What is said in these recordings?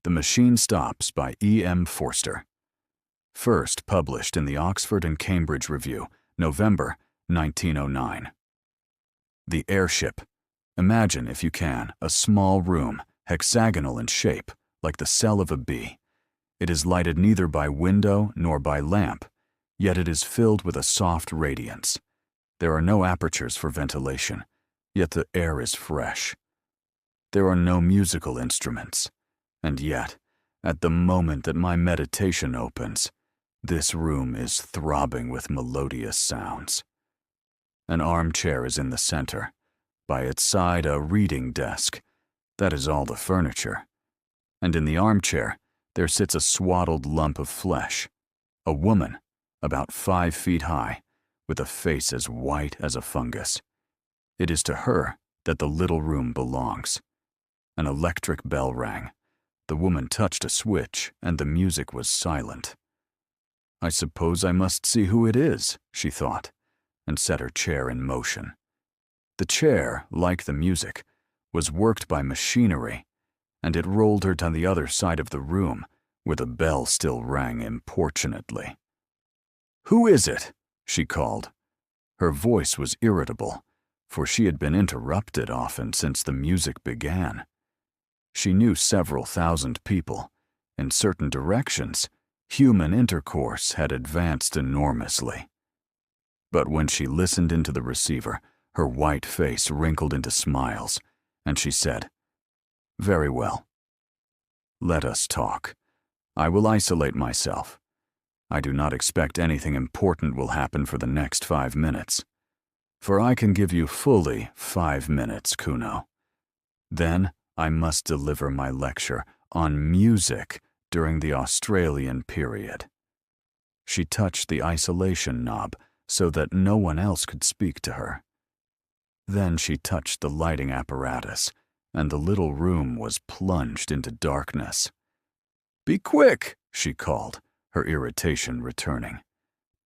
The Machine Stops by E.M. Forster. First published in the Oxford and Cambridge Review, November 1909. The airship. Imagine, if you can, a small room, hexagonal in shape, like the cell of a bee. It is lighted neither by window nor by lamp, yet it is filled with a soft radiance. There are no apertures for ventilation, yet the air is fresh. There are no musical instruments, and yet, at the moment that my meditation opens, this room is throbbing with melodious sounds. An armchair is in the center. By its side, a reading desk. That is all the furniture. And in the armchair, there sits a swaddled lump of flesh. A woman, about 5 feet high, with a face as white as a fungus. It is to her that the little room belongs. An electric bell rang. The woman touched a switch, and the music was silent. I suppose I must see who it is, she thought, and set her chair in motion. The chair, like the music, was worked by machinery, and it rolled her to the other side of the room, where the bell still rang importunately. "Who is it?" she called. Her voice was irritable, for she had been interrupted often since the music began. She knew several thousand people. In certain directions, human intercourse had advanced enormously. But when she listened into the receiver, her white face wrinkled into smiles, and she said, "Very well. Let us talk. I will isolate myself. I do not expect anything important will happen for the next 5 minutes. For I can give you fully 5 minutes, Kuno. Then I must deliver my lecture on music during the Australian period." She touched the isolation knob so that no one else could speak to her. Then she touched the lighting apparatus, and the little room was plunged into darkness. "Be quick," she called, her irritation returning.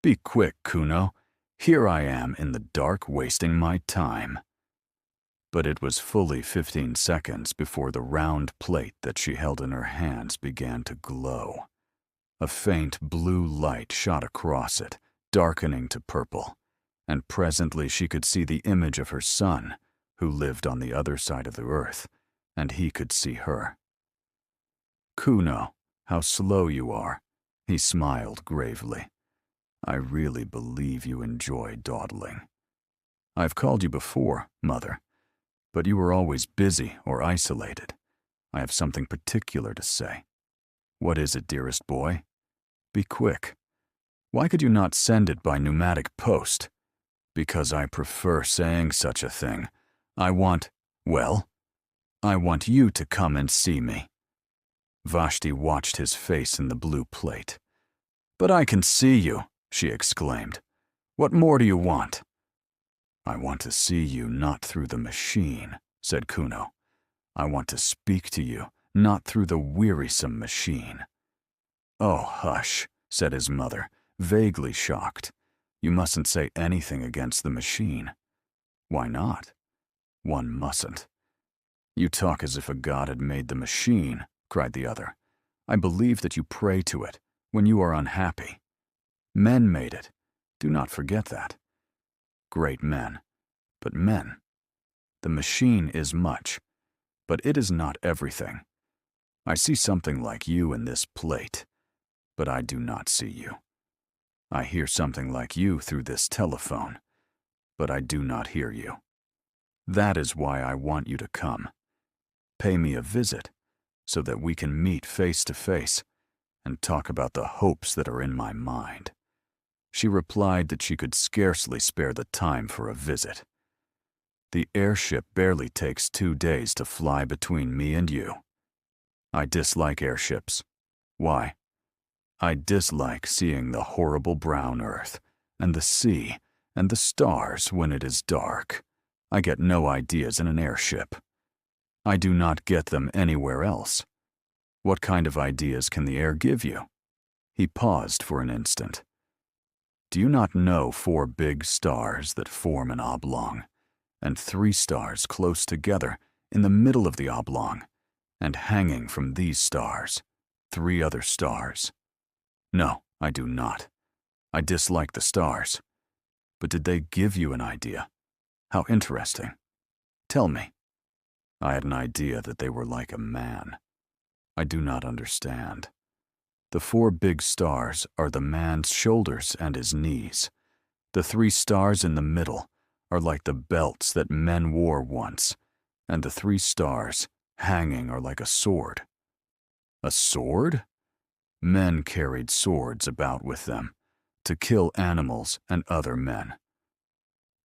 "Be quick, Kuno. Here I am in the dark wasting my time." But it was fully 15 seconds before the round plate that she held in her hands began to glow. A faint blue light shot across it, darkening to purple, and presently she could see the image of her son, who lived on the other side of the earth, and he could see her. "Kuno, how slow you are," he smiled gravely. "I really believe you enjoy dawdling. I've called you before, Mother, but you were always busy or isolated. I have something particular to say." "What is it, dearest boy?" "Be quick. Why could you not send it by pneumatic post?" "Because I prefer saying such a thing. I want you to come and see me." Vashti watched his face in the blue plate. "But I can see you," she exclaimed. "What more do you want?" "I want to see you not through the machine," said Kuno. "I want to speak to you, not through the wearisome machine." "Oh, hush," said his mother, vaguely shocked. "You mustn't say anything against the machine." "Why not?" "One mustn't." "You talk as if a god had made the machine," cried the other. "I believe that you pray to it when you are unhappy. Men made it. Do not forget that. Great men, but men. The machine is much, but it is not everything. I see something like you in this plate, but I do not see you. I hear something like you through this telephone, but I do not hear you. That is why I want you to come. Pay me a visit, so that we can meet face to face and talk about the hopes that are in my mind." She replied that she could scarcely spare the time for a visit. "The airship barely takes 2 days to fly between me and you. I dislike airships. Why? I dislike seeing the horrible brown earth, and the sea, and the stars when it is dark. I get no ideas in an airship. I do not get them anywhere else. What kind of ideas can the air give you?" He paused for an instant. "Do you not know 4 big stars that form an oblong, and 3 stars close together in the middle of the oblong, And hanging from these stars, 3 other stars. No, I do not. I dislike the stars. But did they give you an idea? How interesting. Tell me. I had an idea that they were like a man. I do not understand. The 4 big stars are the man's shoulders and his knees. The 3 stars in the middle are like the belts that men wore once, and the 3 stars hanging are like a sword. A sword? Men carried swords about with them to kill animals and other men.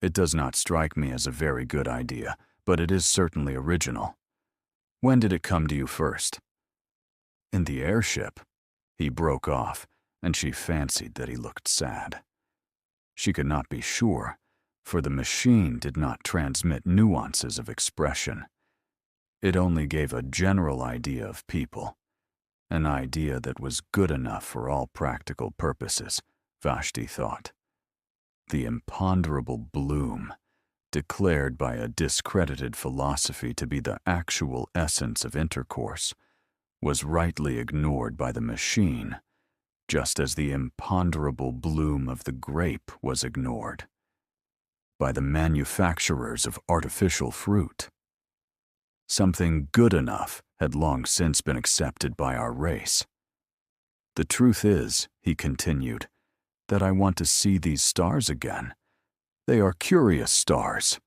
It does not strike me as a very good idea, but it is certainly original. When did it come to you first? In the airship. He broke off, and she fancied that he looked sad. She could not be sure, for the machine did not transmit nuances of expression. It only gave a general idea of people, an idea that was good enough for all practical purposes, Vashti thought. The imponderable bloom, declared by a discredited philosophy to be the actual essence of intercourse, was rightly ignored by the machine, just as the imponderable bloom of the grape was ignored by the manufacturers of artificial fruit. Something good enough had long since been accepted by our race. The truth is, he continued, that I want to see these stars again. They are curious stars.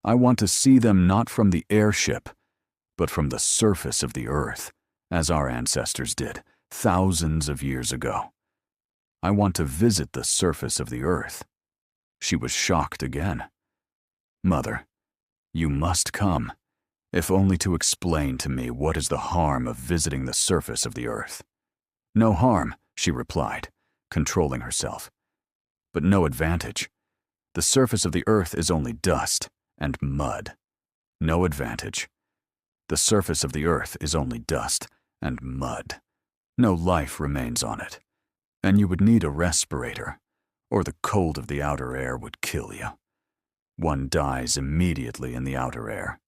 I want to see them not from the airship, but from the surface of the earth, as our ancestors did thousands of years ago. I want to visit the surface of the earth. She was shocked again. Mother, you must come, if only to explain to me what is the harm of visiting the surface of the earth. No harm, she replied, controlling herself. But no advantage. The surface of the earth is only dust and mud. No advantage. The surface of the earth is only dust and mud. No life remains on it, and you would need a respirator, or the cold of the outer air would kill you. One dies immediately in the outer air.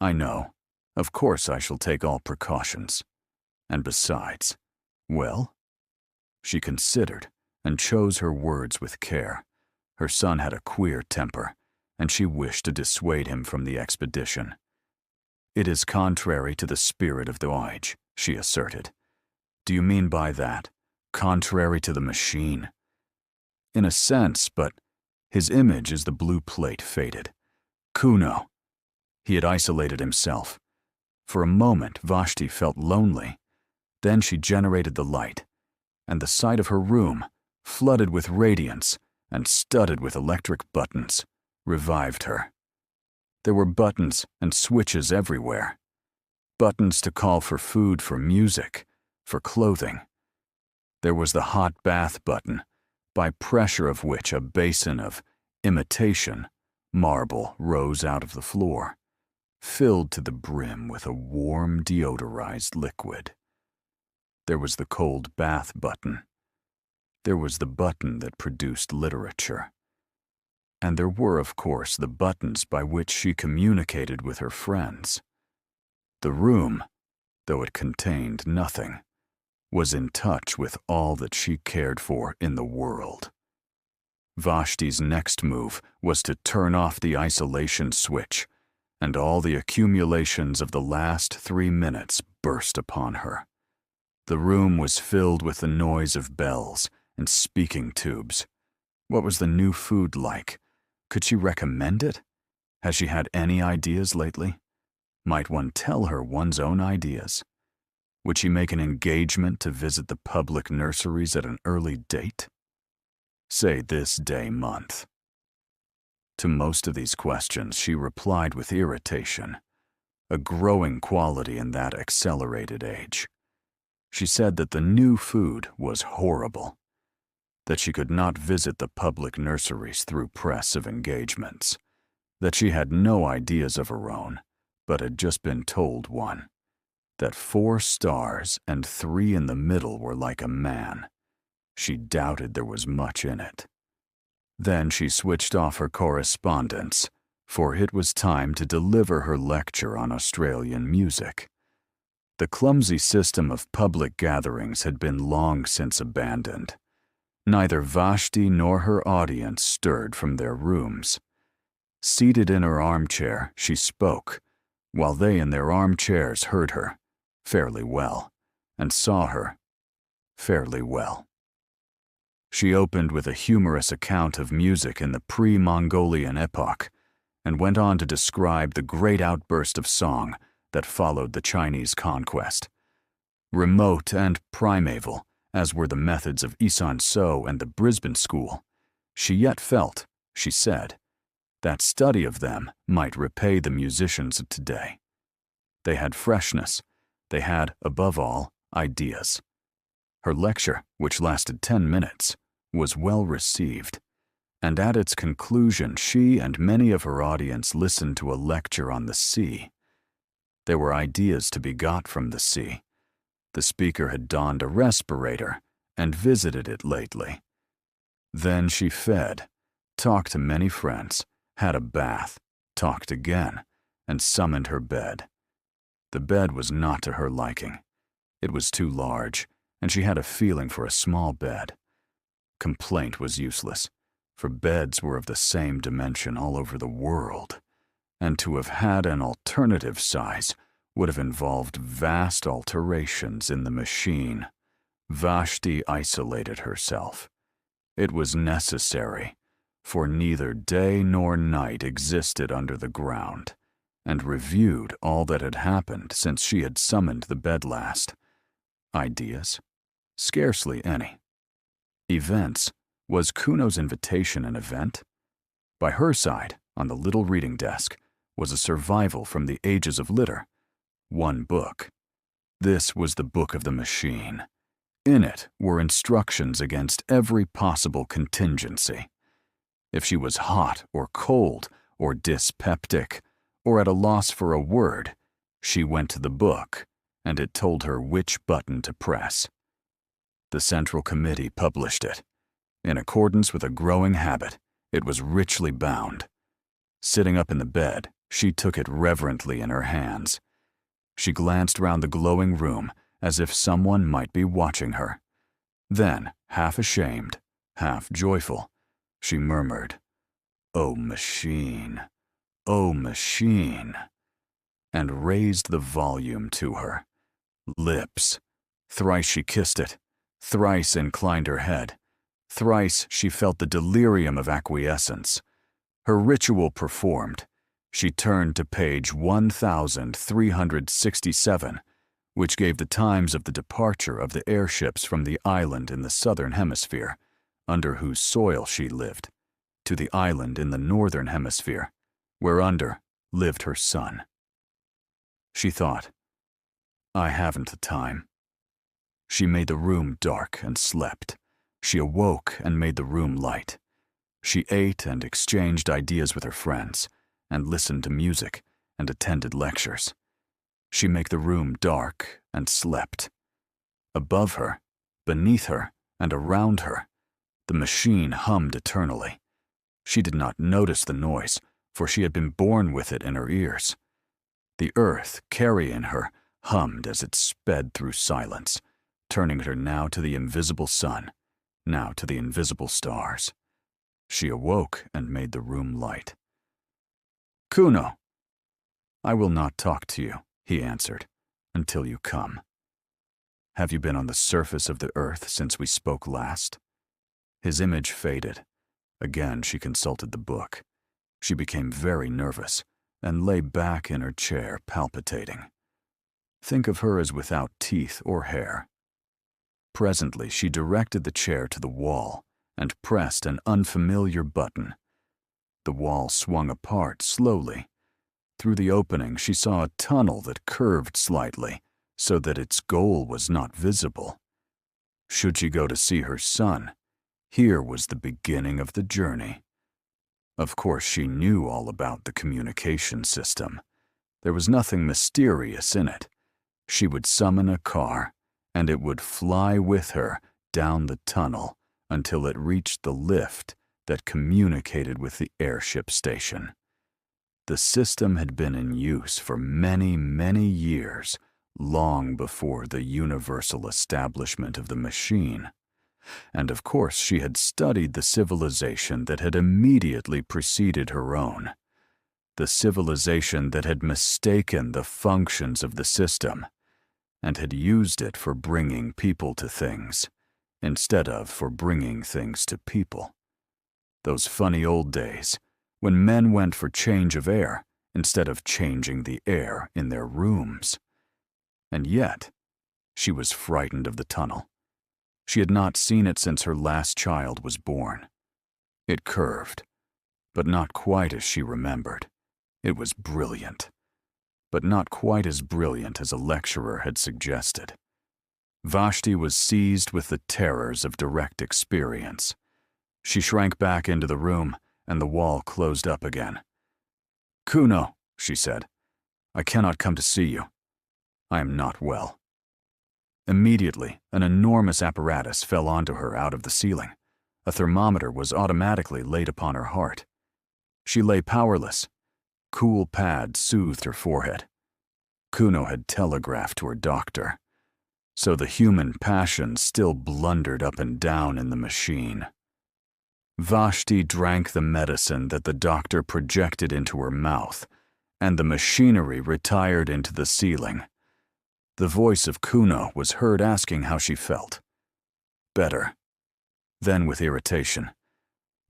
I know. Of course I shall take all precautions. And besides, well? She considered and chose her words with care. Her son had a queer temper, and she wished to dissuade him from the expedition. It is contrary to the spirit of the voyage, she asserted. Do you mean by that, contrary to the machine? In a sense, but his image is the blue plate faded. Kuno. He had isolated himself. For a moment, Vashti felt lonely. Then she generated the light, and the sight of her room, flooded with radiance and studded with electric buttons, revived her. There were buttons and switches everywhere. Buttons to call for food, for music, for clothing. There was the hot bath button, by pressure of which a basin of imitation marble rose out of the floor, filled to the brim with a warm deodorized liquid. There was the cold bath button. There was the button that produced literature. And there were, of course, the buttons by which she communicated with her friends. The room, though it contained nothing, was in touch with all that she cared for in the world. Vashti's next move was to turn off the isolation switch, and all the accumulations of the last 3 minutes burst upon her. The room was filled with the noise of bells and speaking tubes. What was the new food like? Could she recommend it? Has she had any ideas lately? Might one tell her one's own ideas? Would she make an engagement to visit the public nurseries at an early date? Say this day month. To most of these questions she replied with irritation, a growing quality in that accelerated age. She said that the new food was horrible, that she could not visit the public nurseries through press of engagements, that she had no ideas of her own, but had just been told one, that 4 stars and 3 in the middle were like a man. She doubted there was much in it. Then she switched off her correspondence, for it was time to deliver her lecture on Australian music, The clumsy system of public gatherings had been long since abandoned. Neither Vashti nor her audience stirred from their rooms. Seated in her armchair, she spoke, while they in their armchairs heard her, fairly well, and saw her, fairly well. She opened with a humorous account of music in the pre-Mongolian epoch, and went on to describe the great outburst of song that followed the Chinese conquest. Remote and primeval, as were the methods of Isan So and the Brisbane School, she yet felt, she said, that study of them might repay the musicians of today. They had freshness. They had, above all, ideas. Her lecture, which lasted 10 minutes, was well received, and at its conclusion she and many of her audience listened to a lecture on the sea. There were ideas to be got from the sea. The speaker had donned a respirator and visited it lately. Then she fed, talked to many friends, had a bath, talked again, and summoned her bed. The bed was not to her liking. It was too large, and she had a feeling for a small bed. Complaint was useless, for beds were of the same dimension all over the world, and to have had an alternative size would have involved vast alterations in the machine. Vashti isolated herself. It was necessary, for neither day nor night existed under the ground, and reviewed all that had happened since she had summoned the bed last. Ideas? Scarcely any. Events? Was Kuno's invitation an event? By her side, on the little reading desk, was a survival from the ages of litter. One book. This was the book of the machine. In it were instructions against every possible contingency. If she was hot or cold or dyspeptic, or at a loss for a word, she went to the book, and it told her which button to press. The Central Committee published it. In accordance with a growing habit, it was richly bound. Sitting up in the bed, she took it reverently in her hands. She glanced round the glowing room as if someone might be watching her. Then, half ashamed, half joyful, she murmured, "Oh, machine, oh, machine," and raised the volume to her. Lips. Thrice she kissed it, thrice inclined her head, thrice she felt the delirium of acquiescence. Her ritual performed, she turned to page 1367, which gave the times of the departure of the airships from the island in the southern hemisphere, under whose soil she lived, to the island in the northern hemisphere, whereunder lived her son. She thought, I haven't the time. She made the room dark and slept. She awoke and made the room light. She ate and exchanged ideas with her friends, and listened to music and attended lectures. She made the room dark and slept. Above her, beneath her, and around her, the machine hummed eternally. She did not notice the noise, for she had been born with it in her ears. The earth, carrying her, hummed as it sped through silence, turning her now to the invisible sun, now to the invisible stars. She awoke and made the room light. "Kuno." "I will not talk to you," he answered, "until you come." "Have you been on the surface of the earth since we spoke last?" His image faded. Again she consulted the book. She became very nervous, and lay back in her chair palpitating. Think of her as without teeth or hair. Presently she directed the chair to the wall and pressed an unfamiliar button. The wall swung apart slowly. Through the opening she saw a tunnel that curved slightly, so that its goal was not visible. Should she go to see her son, here was the beginning of the journey. Of course she knew all about the communication system. There was nothing mysterious in it. She would summon a car, and it would fly with her down the tunnel until it reached the lift that communicated with the airship station. The system had been in use for many, many years, long before the universal establishment of the machine. And of course she had studied the civilization that had immediately preceded her own, the civilization that had mistaken the functions of the system and had used it for bringing people to things, instead of for bringing things to people. Those funny old days, when men went for change of air instead of changing the air in their rooms. And yet, she was frightened of the tunnel. She had not seen it since her last child was born. It curved, but not quite as she remembered. It was brilliant, but not quite as brilliant as a lecturer had suggested. Vashti was seized with the terrors of direct experience. She shrank back into the room, and the wall closed up again. "Kuno," she said, "I cannot come to see you. I am not well." Immediately, an enormous apparatus fell onto her out of the ceiling. A thermometer was automatically laid upon her heart. She lay powerless. Cool pads soothed her forehead. Kuno had telegraphed to her doctor. So the human passion still blundered up and down in the machine. Vashti drank the medicine that the doctor projected into her mouth, and the machinery retired into the ceiling. The voice of Kuno was heard asking how she felt. Better. Then with irritation.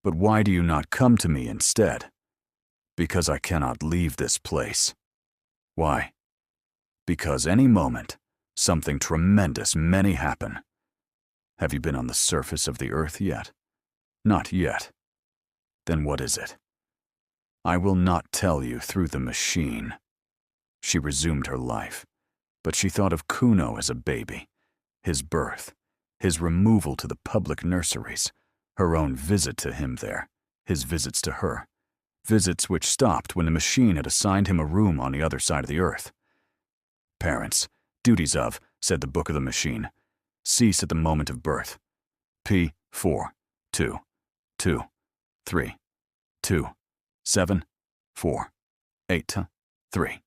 "But why do you not come to me instead?" "Because I cannot leave this place." "Why?" "Because any moment, something tremendous may happen." "Have you been on the surface of the earth yet?" "Not yet." "Then what is it?" "I will not tell you through the machine." She resumed her life, but she thought of Kuno as a baby, his birth, his removal to the public nurseries, her own visit to him there, his visits to her, visits which stopped when the machine had assigned him a room on the other side of the earth. "Parents, duties of," said the book of the machine, "cease at the moment of birth. P. 4, 2, 2, 3, 2, 7, 4, 8, 3.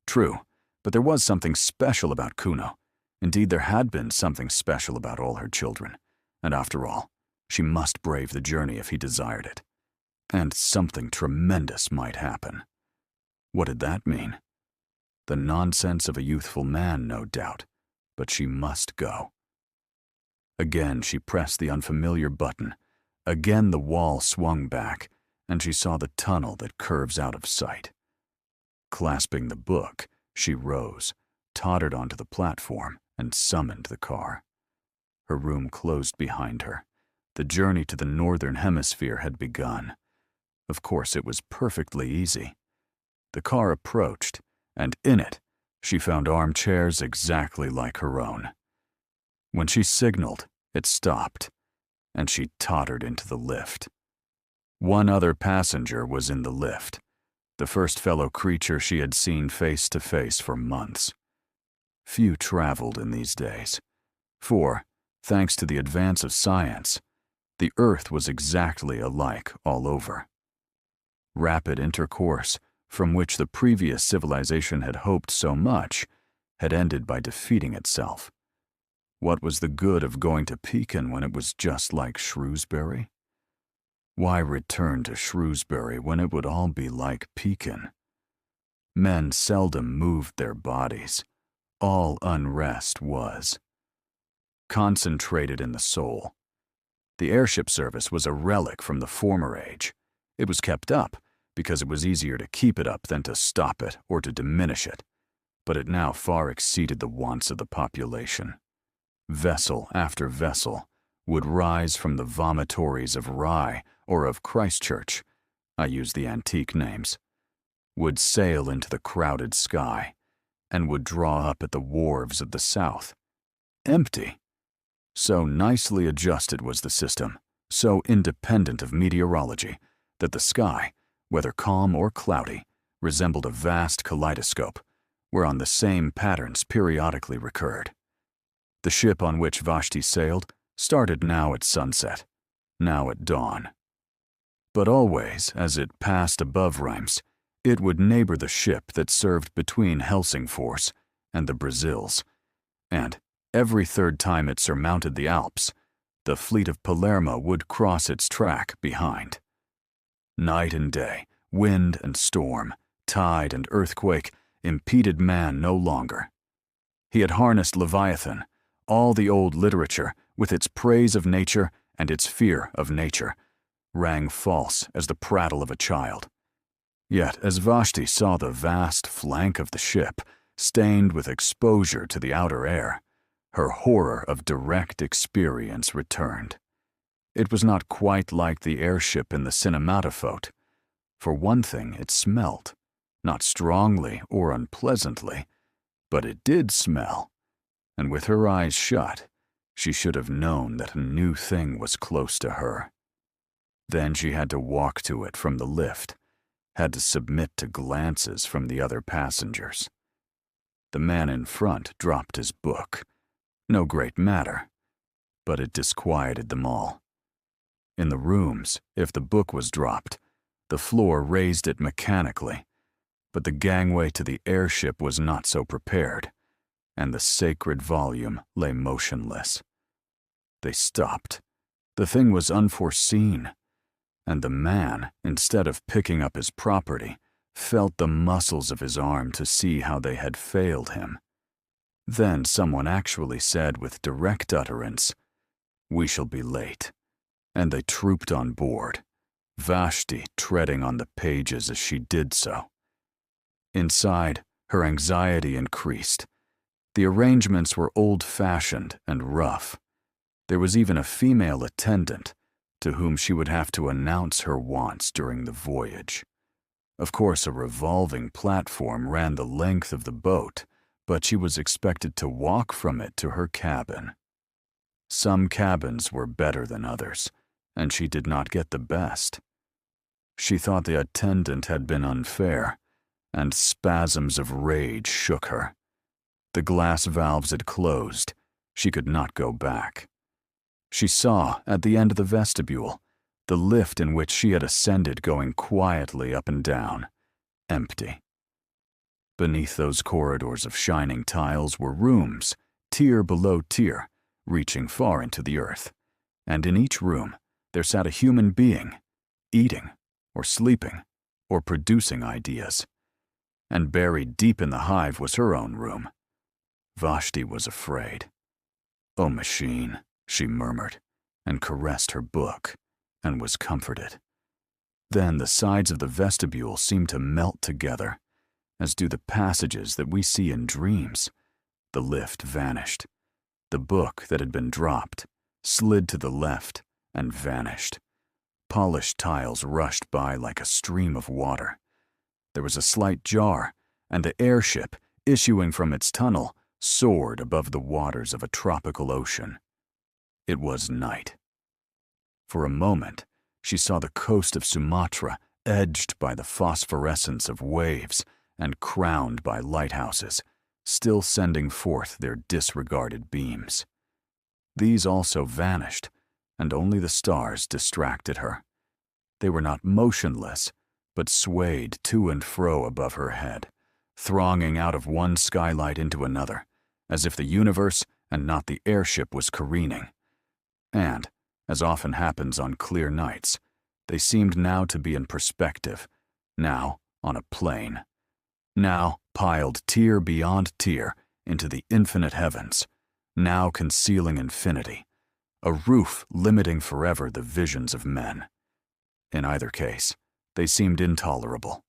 True, but there was something special about Kuno. Indeed, there had been something special about all her children. And after all, she must brave the journey if he desired it. And something tremendous might happen. What did that mean? The nonsense of a youthful man, no doubt, but she must go. Again she pressed the unfamiliar button. Again the wall swung back, and she saw the tunnel that curves out of sight. Clasping the book, she rose, tottered onto the platform, and summoned the car. Her room closed behind her. The journey to the northern hemisphere had begun. Of course, it was perfectly easy. The car approached, and in it, she found armchairs exactly like her own. When she signaled, it stopped, and she tottered into the lift. One other passenger was in the lift, the first fellow creature she had seen face to face for months. Few traveled in these days, for, thanks to the advance of science, the earth was exactly alike all over. Rapid intercourse, from which the previous civilization had hoped so much, had ended by defeating itself. What was the good of going to Pekin when it was just like Shrewsbury? Why return to Shrewsbury when it would all be like Pekin? Men seldom moved their bodies. All unrest was concentrated in the soul. The airship service was a relic from the former age. It was kept up because it was easier to keep it up than to stop it or to diminish it, but it now far exceeded the wants of the population. Vessel after vessel would rise from the vomitories of Rye or of Christchurch, I use the antique names, would sail into the crowded sky, and would draw up at the wharves of the south. Empty. So nicely adjusted was the system, so independent of meteorology, that the sky, whether calm or cloudy, resembled a vast kaleidoscope, whereon the same patterns periodically recurred. The ship on which Vashti sailed started now at sunset, now at dawn. But always, as it passed above Reims, it would neighbor the ship that served between Helsingfors and the Brazils, and every third time it surmounted the Alps, the fleet of Palermo would cross its track behind. Night and day, wind and storm, tide and earthquake impeded man no longer. He had harnessed Leviathan, all the old literature, with its praise of nature and its fear of nature, rang false as the prattle of a child. Yet as Vashti saw the vast flank of the ship, stained with exposure to the outer air, her horror of direct experience returned. It was not quite like the airship in the cinematophote. For one thing, it smelt, not strongly or unpleasantly, but it did smell, and with her eyes shut, she should have known that a new thing was close to her. Then she had to walk to it from the lift, had to submit to glances from the other passengers. The man in front dropped his book. No great matter, but it disquieted them all. In the rooms, if the book was dropped, the floor raised it mechanically, but the gangway to the airship was not so prepared, and the sacred volume lay motionless. They stopped. The thing was unforeseen, and the man, instead of picking up his property, felt the muscles of his arm to see how they had failed him. Then someone actually said with direct utterance, "We shall be late," and they trooped on board, Vashti treading on the pages as she did so. Inside, her anxiety increased. The arrangements were old-fashioned and rough. There was even a female attendant, to whom she would have to announce her wants during the voyage. Of course, a revolving platform ran the length of the boat, but she was expected to walk from it to her cabin. Some cabins were better than others, and she did not get the best. She thought the attendant had been unfair, and spasms of rage shook her. The glass valves had closed. She could not go back. She saw, at the end of the vestibule, the lift in which she had ascended going quietly up and down, empty. Beneath those corridors of shining tiles were rooms, tier below tier, reaching far into the earth, and in each room there sat a human being, eating, or sleeping, or producing ideas. And buried deep in the hive was her own room. Vashti was afraid. "Oh, machine," she murmured, and caressed her book, and was comforted. Then the sides of the vestibule seemed to melt together, as do the passages that we see in dreams. The lift vanished. The book that had been dropped slid to the left and vanished. Polished tiles rushed by like a stream of water. There was a slight jar, and the airship, issuing from its tunnel, soared above the waters of a tropical ocean. It was night. For a moment, she saw the coast of Sumatra edged by the phosphorescence of waves and crowned by lighthouses, still sending forth their disregarded beams. These also vanished, and only the stars distracted her. They were not motionless, but swayed to and fro above her head, thronging out of one skylight into another, as if the universe and not the airship was careening. And, as often happens on clear nights, they seemed now to be in perspective, now on a plane, now piled tier beyond tier into the infinite heavens, now concealing infinity, a roof limiting forever the visions of men. In either case, they seemed intolerable.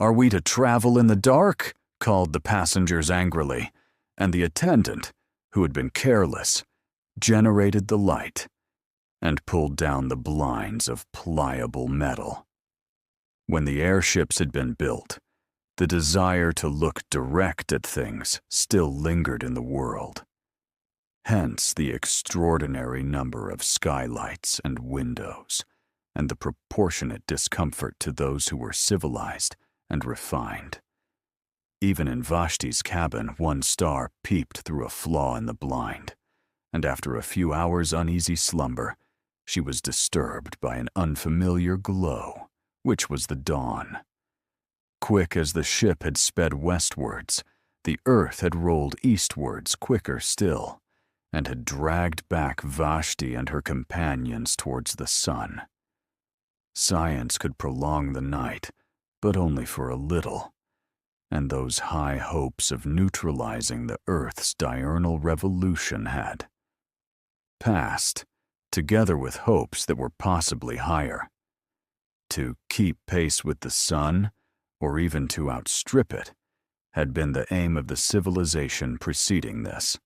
"Are we to travel in the dark?" called the passengers angrily, and the attendant, who had been careless, generated the light and pulled down the blinds of pliable metal. When the airships had been built, the desire to look direct at things still lingered in the world. Hence the extraordinary number of skylights and windows, and the proportionate discomfort to those who were civilized and refined. Even in Vashti's cabin, one star peeped through a flaw in the blind, and after a few hours' uneasy slumber, she was disturbed by an unfamiliar glow, which was the dawn. Quick as the ship had sped westwards, The earth had rolled eastwards quicker still, and had dragged back Vashti and her companions towards the sun. Science could prolong the night, but only for a little, and those high hopes of neutralizing the Earth's diurnal revolution had passed, together with hopes that were possibly higher. To keep pace with the sun, or even to outstrip it, had been the aim of the civilization preceding this.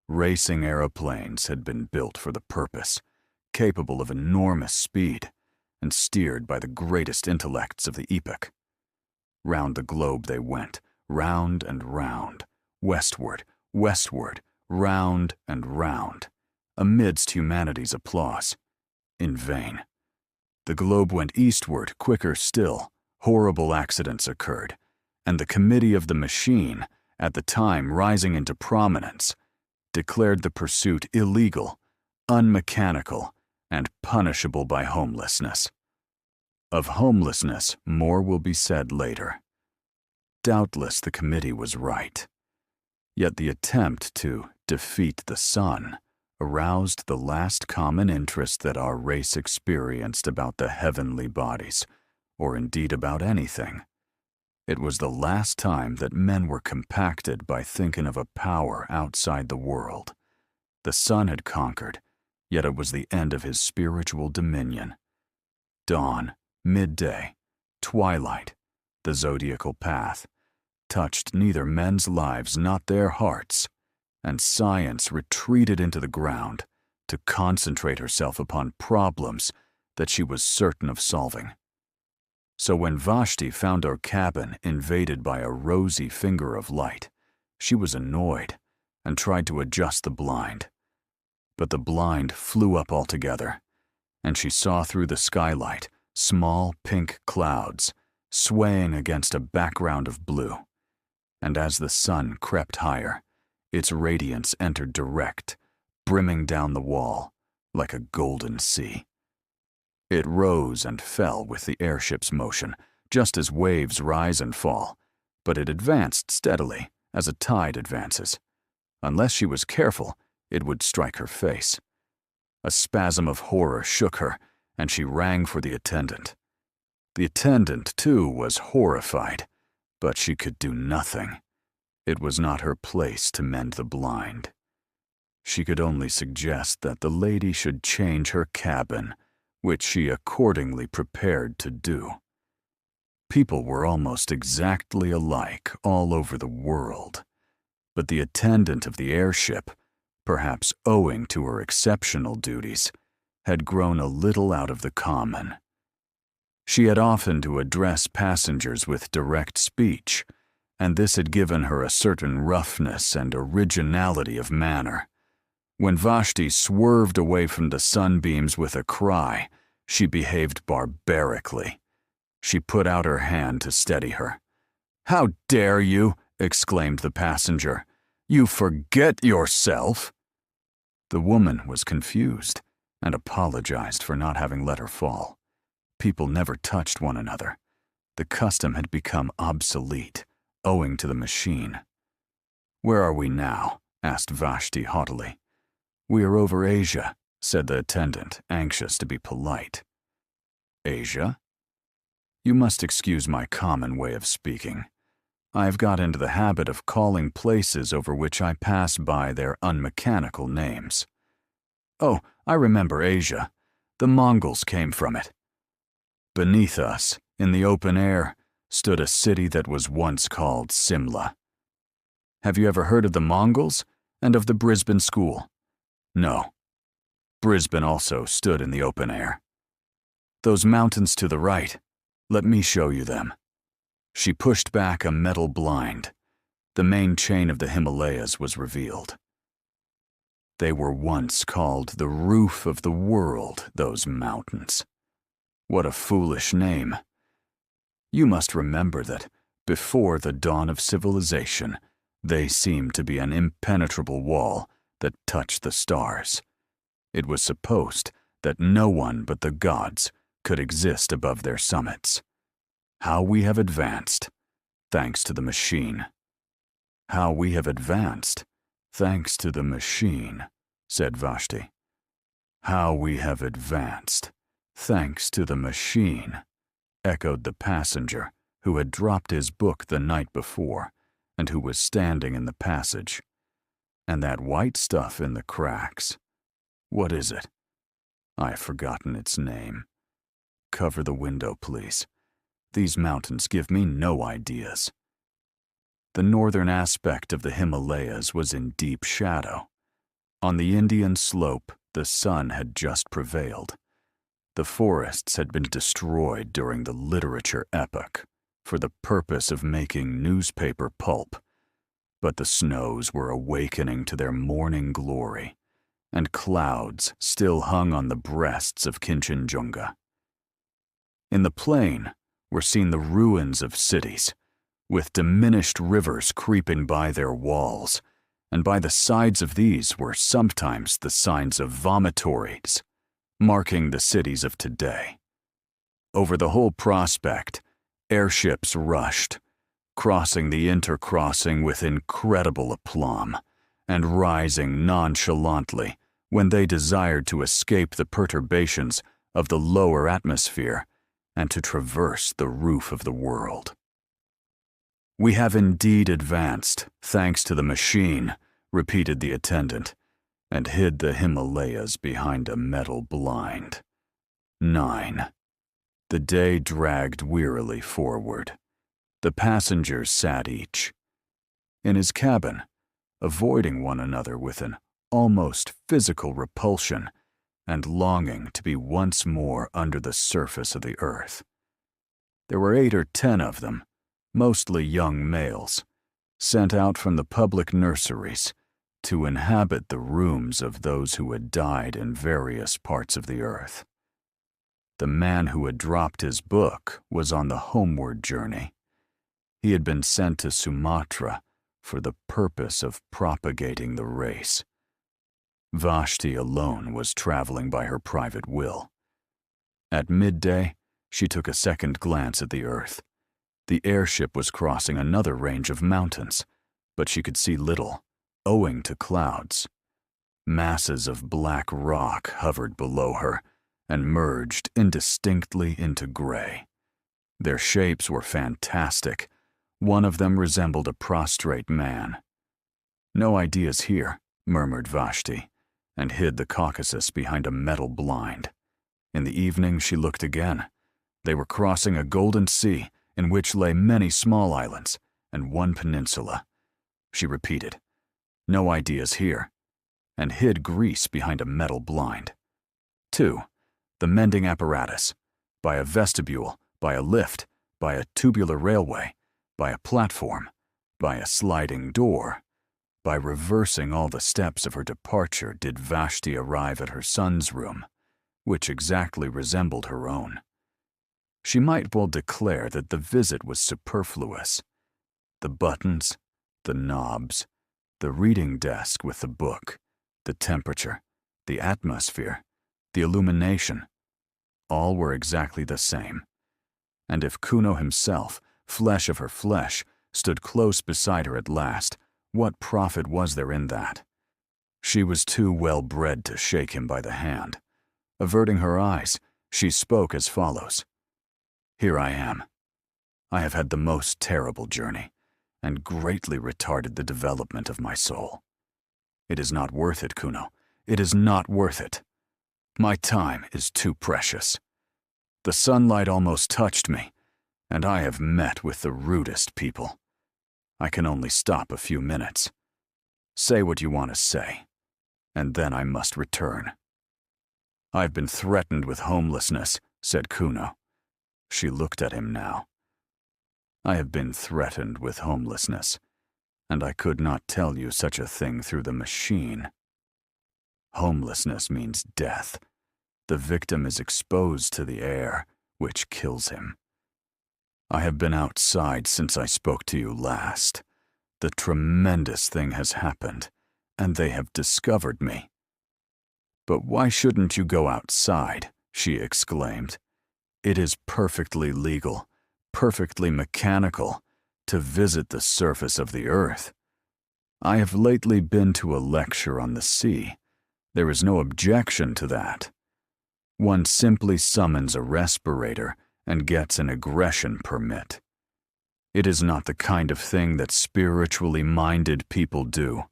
Racing aeroplanes had been built for the purpose, capable of enormous speed, and steered by the greatest intellects of the epoch. Round the globe they went, round and round, westward, westward, round and round, amidst humanity's applause. In vain. The globe went eastward quicker still, horrible accidents occurred, and the committee of the machine, at the time rising into prominence, declared the pursuit illegal, unmechanical, and punishable by homelessness. Of homelessness, more will be said later. Doubtless the committee was right. Yet the attempt to defeat the sun aroused the last common interest that our race experienced about the heavenly bodies, or indeed about anything. It was the last time that men were compacted by thinking of a power outside the world. The sun had conquered, yet it was the end of his spiritual dominion. Dawn, midday, twilight, the zodiacal path, touched neither men's lives nor their hearts, and science retreated into the ground to concentrate herself upon problems that she was certain of solving. So when Vashti found our cabin invaded by a rosy finger of light, she was annoyed and tried to adjust the blind. But the blind flew up altogether, and she saw through the skylight small pink clouds swaying against a background of blue. And as the sun crept higher, its radiance entered direct, brimming down the wall like a golden sea. It rose and fell with the airship's motion, just as waves rise and fall, but it advanced steadily, as a tide advances. Unless she was careful, it would strike her face. A spasm of horror shook her, and she rang for the attendant. The attendant, too, was horrified, but she could do nothing. It was not her place to mend the blind. She could only suggest that the lady should change her cabin, which she accordingly prepared to do. People were almost exactly alike all over the world, but the attendant of the airship, perhaps owing to her exceptional duties, had grown a little out of the common. She had often to address passengers with direct speech, and this had given her a certain roughness and originality of manner. When Vashti swerved away from the sunbeams with a cry, she behaved barbarically. She put out her hand to steady her. "How dare you!" exclaimed the passenger. "You forget yourself!" The woman was confused and apologized for not having let her fall. People never touched one another. The custom had become obsolete, owing to the machine. "Where are we now?" asked Vashti haughtily. "We are over Asia," said the attendant, anxious to be polite. "Asia? You must excuse my common way of speaking. I have got into the habit of calling places over which I pass by their unmechanical names. Oh, I remember Asia. The Mongols came from it. Beneath us, in the open air, stood a city that was once called Simla. Have you ever heard of the Mongols and of the Brisbane School? No. Brisbane also stood in the open air. Those mountains to the right, let me show you them." She pushed back a metal blind. The main chain of the Himalayas was revealed. They were once called the roof of the world, those mountains. What a foolish name. You must remember that, before the dawn of civilization, they seemed to be an impenetrable wall that touched the stars. It was supposed that no one but the gods could exist above their summits. How we have advanced, thanks to the machine. How we have advanced, thanks to the machine, said Vashti. How we have advanced, thanks to the machine, echoed the passenger who had dropped his book the night before and who was standing in the passage. And that white stuff in the cracks. What is it? I have forgotten its name. Cover the window, please. These mountains give me no ideas. The northern aspect of the Himalayas was in deep shadow. On the Indian slope, the sun had just prevailed. The forests had been destroyed during the literature epoch for the purpose of making newspaper pulp, but the snows were awakening to their morning glory, and clouds still hung on the breasts of Kinchenjunga. In the plain were seen the ruins of cities, with diminished rivers creeping by their walls, and by the sides of these were sometimes the signs of vomitories, marking the cities of today. Over the whole prospect, airships rushed, crossing the intercrossing with incredible aplomb, and rising nonchalantly when they desired to escape the perturbations of the lower atmosphere and to traverse the roof of the world. We have indeed advanced, thanks to the machine, repeated the attendant, and hid the Himalayas behind a metal blind. 9. The day dragged wearily forward. The passengers sat each in his cabin, avoiding one another with an almost physical repulsion and longing to be once more under the surface of the earth. There were 8 or 10 of them, mostly young males, sent out from the public nurseries to inhabit the rooms of those who had died in various parts of the earth. The man who had dropped his book was on the homeward journey. He had been sent to Sumatra for the purpose of propagating the race. Vashti alone was traveling by her private will. At midday, she took a second glance at the earth. The airship was crossing another range of mountains, but she could see little, owing to clouds. Masses of black rock hovered below her and merged indistinctly into gray. Their shapes were fantastic. One of them resembled a prostrate man. No ideas here, murmured Vashti, and hid the Caucasus behind a metal blind. In the evening she looked again. They were crossing a golden sea in which lay many small islands and one peninsula. She repeated, no ideas here, and hid Greece behind a metal blind. 2. The mending apparatus, by a vestibule, by a lift, by a tubular railway, by a platform, by a sliding door. By reversing all the steps of her departure did Vashti arrive at her son's room, which exactly resembled her own. She might well declare that the visit was superfluous. The buttons, the knobs, the reading desk with the book, the temperature, the atmosphere, the illumination, all were exactly the same. And if Kuno himself, flesh of her flesh, stood close beside her at last, what profit was there in that? She was too well bred to shake him by the hand. Averting her eyes, she spoke as follows. Here I am. I have had the most terrible journey, and greatly retarded the development of my soul. It is not worth it, Kuno. It is not worth it. My time is too precious. The sunlight almost touched me, and I have met with the rudest people. I can only stop a few minutes. Say what you want to say, and then I must return. I've been threatened with homelessness, said Kuno. She looked at him now. I have been threatened with homelessness, and I could not tell you such a thing through the machine. Homelessness means death. The victim is exposed to the air, which kills him. I have been outside since I spoke to you last. The tremendous thing has happened, and they have discovered me. But why shouldn't you go outside? She exclaimed. It is perfectly legal, perfectly mechanical, to visit the surface of the earth. I have lately been to a lecture on the sea. There is no objection to that. One simply summons a respirator and gets an aggression permit. It is not the kind of thing that spiritually minded people do,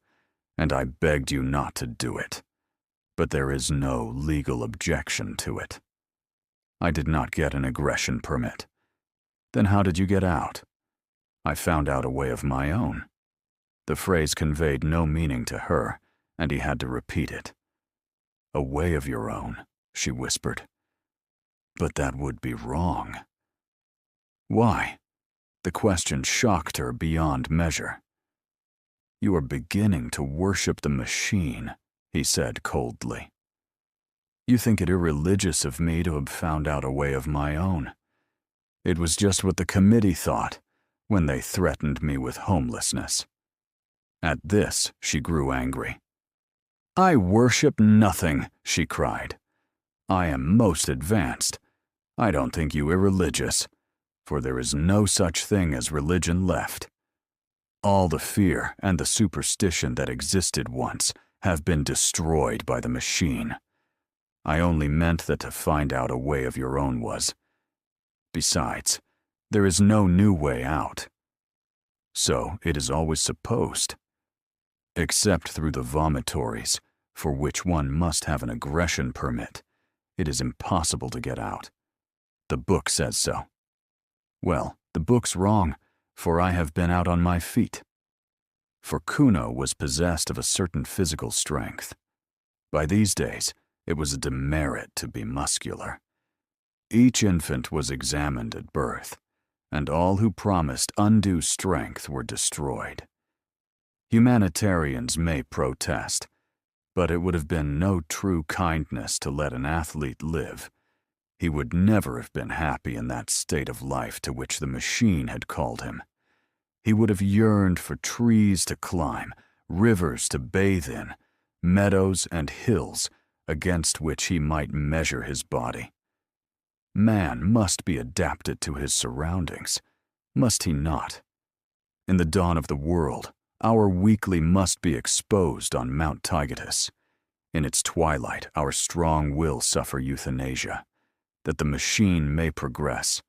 and I begged you not to do it. But there is no legal objection to it. I did not get an aggression permit. Then how did you get out? I found out a way of my own. The phrase conveyed no meaning to her, and he had to repeat it. A way of your own, she whispered. But that would be wrong. Why? The question shocked her beyond measure. You are beginning to worship the machine, he said coldly. You think it irreligious of me to have found out a way of my own. It was just what the committee thought when they threatened me with homelessness. At this, she grew angry. I worship nothing, she cried. I am most advanced. I don't think you irreligious, for there is no such thing as religion left. All the fear and the superstition that existed once have been destroyed by the machine. I only meant that to find out a way of your own was. Besides, there is no new way out. So it is always supposed. Except through the vomitories, for which one must have an aggression permit, it is impossible to get out. The book says so. Well, the book's wrong, for I have been out on my feet. For Kuno was possessed of a certain physical strength. By these days, it was a demerit to be muscular. Each infant was examined at birth, and all who promised undue strength were destroyed. Humanitarians may protest, but it would have been no true kindness to let an athlete live. He would never have been happy in that state of life to which the machine had called him. He would have yearned for trees to climb, rivers to bathe in, meadows and hills against which he might measure his body. Man must be adapted to his surroundings, must he not? In the dawn of the world, our weekly must be exposed on Mount Taygetus. In its twilight, our strong will suffer euthanasia, that the machine may progress,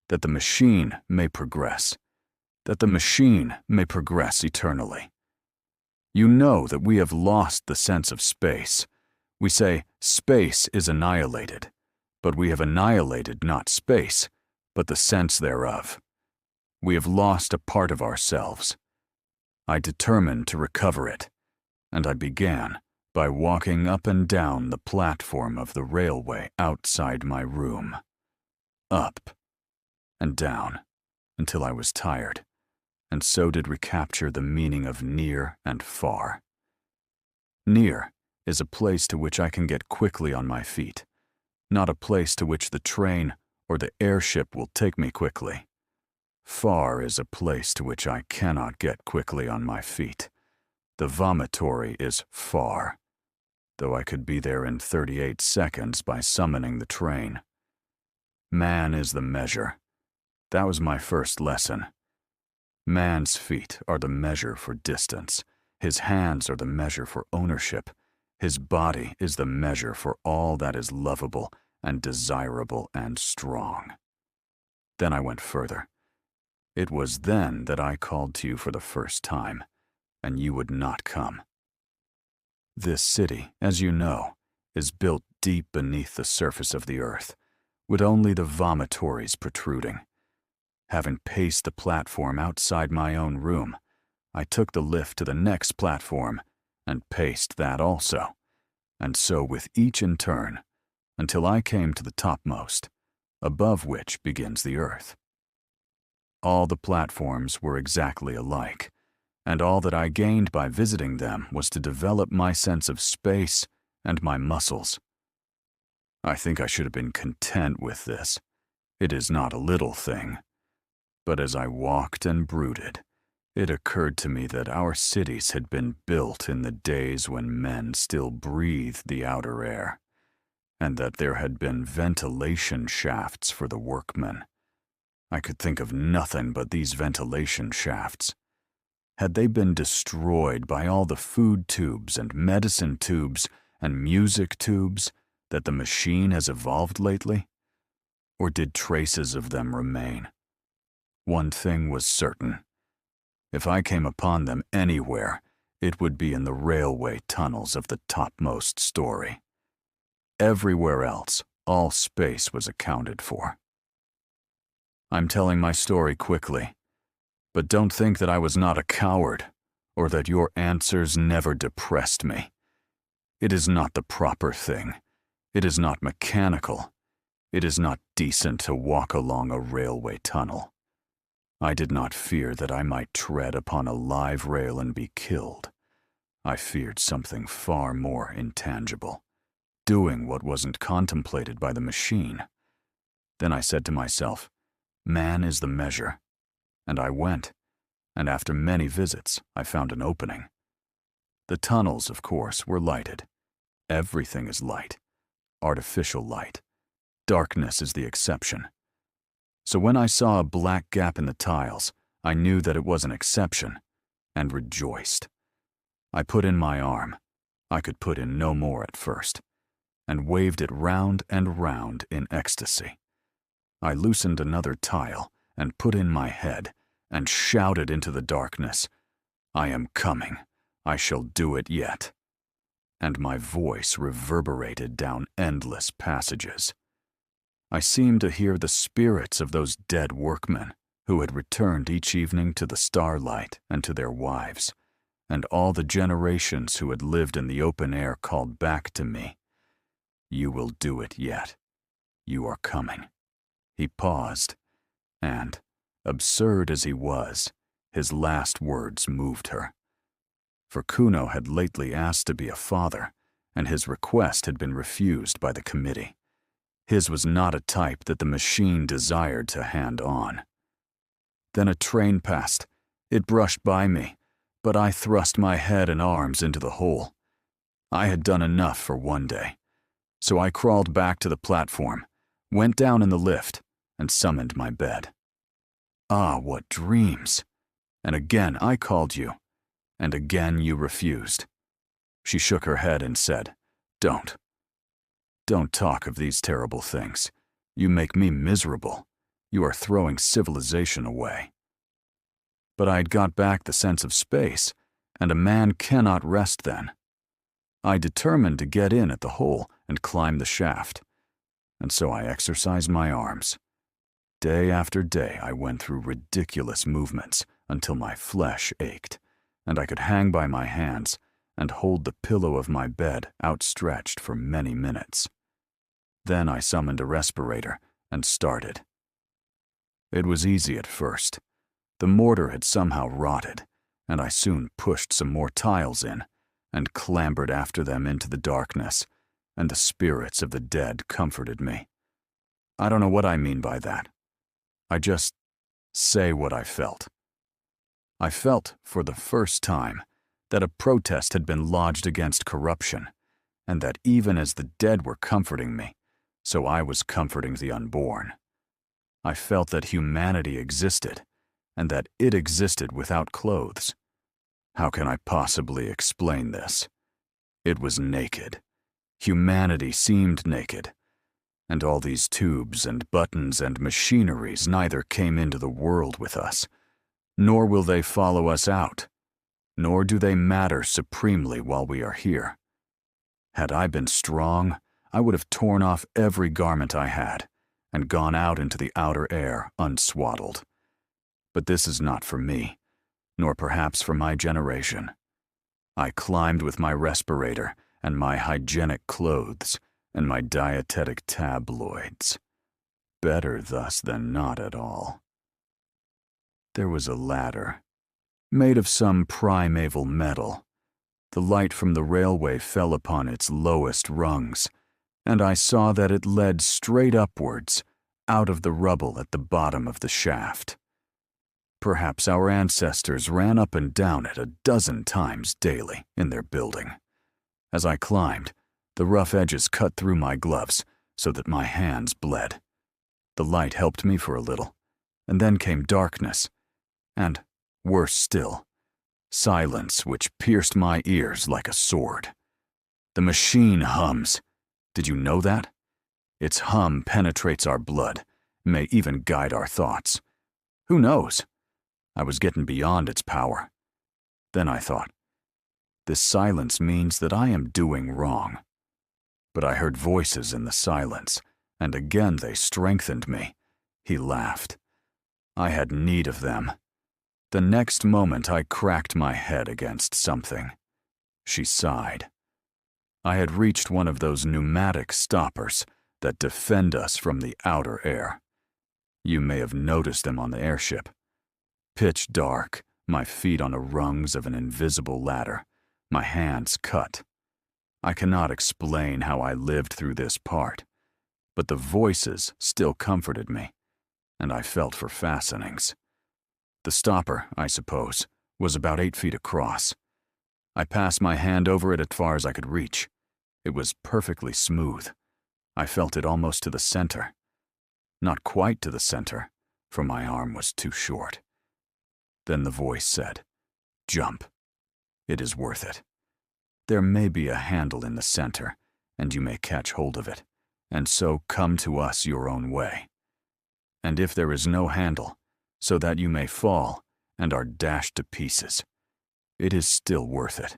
that the machine may progress, that the machine may progress eternally. You know that we have lost the sense of space. We say space is annihilated, but we have annihilated not space, but the sense thereof. We have lost a part of ourselves. I determined to recover it, and I began by walking up and down the platform of the railway outside my room, up and down until I was tired, and so did recapture the meaning of near and far. Near is a place to which I can get quickly on my feet, not a place to which the train or the airship will take me quickly. Far is a place to which I cannot get quickly on my feet. The vomitory is far, though I could be there in 38 seconds by summoning the train. Man is the measure. That was my first lesson. Man's feet are the measure for distance. His hands are the measure for ownership. His body is the measure for all that is lovable and desirable and strong. Then I went further. It was then that I called to you for the first time, and you would not come. This city, as you know, is built deep beneath the surface of the earth, with only the vomitories protruding. Having paced the platform outside my own room, I took the lift to the next platform and paced that also, and so with each in turn, until I came to the topmost, above which begins the earth. All the platforms were exactly alike, and all that I gained by visiting them was to develop my sense of space and my muscles. I think I should have been content with this. It is not a little thing. But as I walked and brooded, it occurred to me that our cities had been built in the days when men still breathed the outer air, and that there had been ventilation shafts for the workmen. I could think of nothing but these ventilation shafts. Had they been destroyed by all the food tubes and medicine tubes and music tubes that the machine has evolved lately? Or did traces of them remain? One thing was certain. If I came upon them anywhere, it would be in the railway tunnels of the topmost story. Everywhere else, all space was accounted for. I'm telling my story quickly, but don't think that I was not a coward, or that your answers never depressed me. It is not the proper thing. It is not mechanical. It is not decent to walk along a railway tunnel. I did not fear that I might tread upon a live rail and be killed. I feared something far more intangible, doing what wasn't contemplated by the machine. Then I said to myself, man is the measure. And I went, and after many visits, I found an opening. The tunnels, of course, were lighted. Everything is light, artificial light. Darkness is the exception. So when I saw a black gap in the tiles, I knew that it was an exception, and rejoiced. I put in my arm. I could put in no more at first, and waved it round and round in ecstasy. I loosened another tile and put in my head and shouted into the darkness, I am coming. I shall do it yet. And my voice reverberated down endless passages. I seemed to hear the spirits of those dead workmen who had returned each evening to the starlight and to their wives, and all the generations who had lived in the open air called back to me. You will do it yet. You are coming. He paused, and, absurd as he was, his last words moved her. For Kuno had lately asked to be a father, and his request had been refused by the committee. His was not a type that the machine desired to hand on. Then a train passed. It brushed by me, but I thrust my head and arms into the hole. I had done enough for one day, so I crawled back to the platform, went down in the lift, and summoned my bed. Ah, what dreams! And again I called you, and again you refused. She shook her head and said, Don't talk of these terrible things. You make me miserable. You are throwing civilization away. But I had got back the sense of space, and a man cannot rest then. I determined to get in at the hole and climb the shaft, and so I exercised my arms. Day after day I went through ridiculous movements until my flesh ached, and I could hang by my hands and hold the pillow of my bed outstretched for many minutes. Then I summoned a respirator and started. It was easy at first. The mortar had somehow rotted, and I soon pushed some more tiles in and clambered after them into the darkness, and the spirits of the dead comforted me. I don't know what I mean by that. I just say what I felt. I felt, for the first time, that a protest had been lodged against corruption, and that even as the dead were comforting me, so I was comforting the unborn. I felt that humanity existed, and that it existed without clothes. How can I possibly explain this? It was naked. Humanity seemed naked, and all these tubes and buttons and machineries neither came into the world with us, nor will they follow us out, nor do they matter supremely while we are here. Had I been strong, I would have torn off every garment I had and gone out into the outer air unswaddled. But this is not for me, nor perhaps for my generation. I climbed with my respirator and my hygienic clothes and my dietetic tabloids. Better thus than not at all. There was a ladder, made of some primeval metal. The light from the railway fell upon its lowest rungs, and I saw that it led straight upwards, out of the rubble at the bottom of the shaft. Perhaps our ancestors ran up and down it 12 times daily in their building. As I climbed, the rough edges cut through my gloves so that my hands bled. The light helped me for a little, and then came darkness, and, worse still, silence which pierced my ears like a sword. The machine hums. Did you know that? Its hum penetrates our blood, may even guide our thoughts. Who knows? I was getting beyond its power. Then I thought, this silence means that I am doing wrong. But I heard voices in the silence, and again they strengthened me. He laughed. I had need of them. The next moment I cracked my head against something. She sighed. I had reached one of those pneumatic stoppers that defend us from the outer air. You may have noticed them on the airship. Pitch dark, my feet on the rungs of an invisible ladder, my hands cut. I cannot explain how I lived through this part, but the voices still comforted me, and I felt for fastenings. The stopper, I suppose, was about 8 feet across. I passed my hand over it as far as I could reach. It was perfectly smooth. I felt it almost to the center. Not quite to the center, for my arm was too short. Then the voice said, "Jump. It is worth it. There may be a handle in the center, and you may catch hold of it, and so come to us your own way. And if there is no handle, so that you may fall and are dashed to pieces, it is still worth it.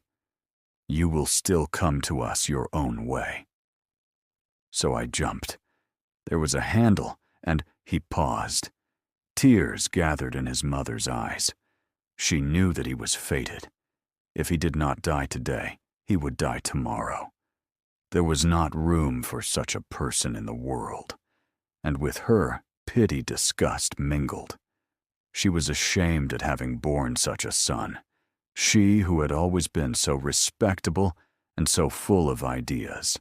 You will still come to us your own way." So I jumped. There was a handle, and he paused. Tears gathered in his mother's eyes. She knew that he was fated. If he did not die today, he would die tomorrow. There was not room for such a person in the world, and with her, pity-disgust mingled. She was ashamed at having borne such a son, she who had always been so respectable and so full of ideas.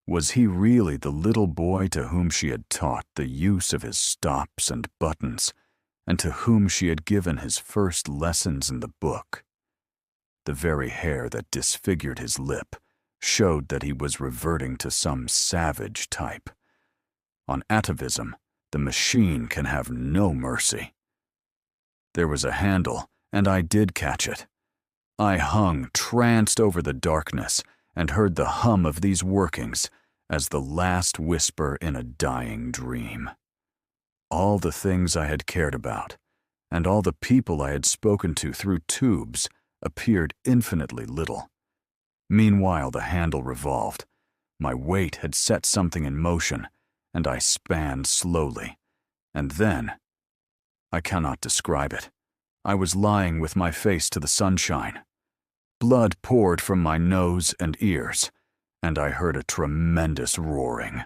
Was he really the little boy to whom she had taught the use of his stops and buttons, and to whom she had given his first lessons in the book? The very hair that disfigured his lip showed that he was reverting to some savage type. On atavism, the machine can have no mercy. There was a handle, and I did catch it. I hung tranced over the darkness and heard the hum of these workings as the last whisper in a dying dream. All the things I had cared about, and all the people I had spoken to through tubes, appeared infinitely little. Meanwhile, the handle revolved. My weight had set something in motion, and I span slowly. And then, I cannot describe it. I was lying with my face to the sunshine. Blood poured from my nose and ears, and I heard a tremendous roaring.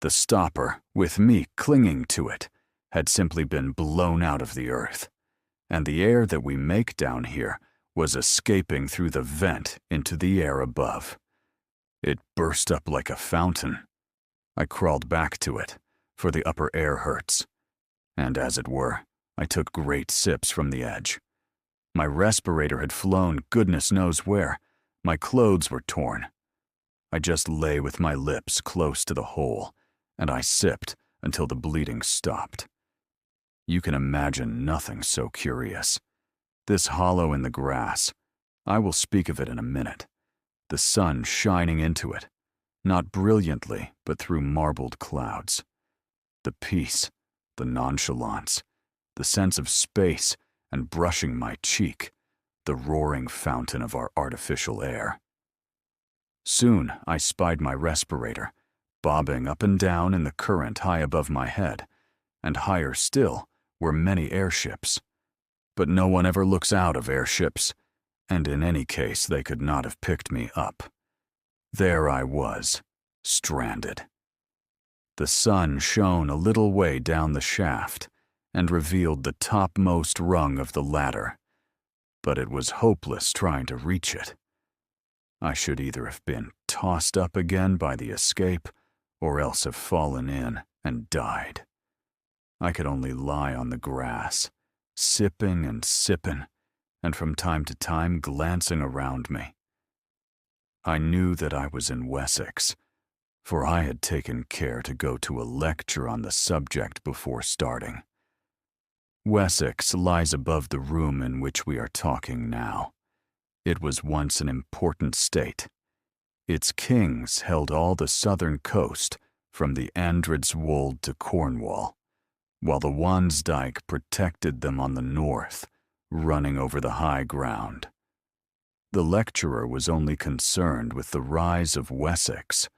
The stopper, with me clinging to it, had simply been blown out of the earth, and the air that we make down here was escaping through the vent into the air above. It burst up like a fountain. I crawled back to it, for the upper air hurts, and as it were, I took great sips from the edge. My respirator had flown goodness knows where. My clothes were torn. I just lay with my lips close to the hole, and I sipped until the bleeding stopped. You can imagine nothing so curious. This hollow in the grass, I will speak of it in a minute. The sun shining into it, not brilliantly, but through marbled clouds. The peace, the nonchalance, the sense of space and brushing my cheek, the roaring fountain of our artificial air. Soon I spied my respirator, bobbing up and down in the current high above my head, and higher still were many airships. But no one ever looks out of airships, and in any case they could not have picked me up. There I was, stranded. The sun shone a little way down the shaft and revealed the topmost rung of the ladder, but it was hopeless trying to reach it. I should either have been tossed up again by the escape or else have fallen in and died. I could only lie on the grass, sipping and sipping, and from time to time glancing around me. I knew that I was in Wessex, for I had taken care to go to a lecture on the subject before starting. Wessex lies above the room in which we are talking now. It was once an important state. Its kings held all the southern coast from the Andreds's Wold to Cornwall, while the Wansdyke protected them on the north, running over the high ground. The lecturer was only concerned with the rise of Wessex,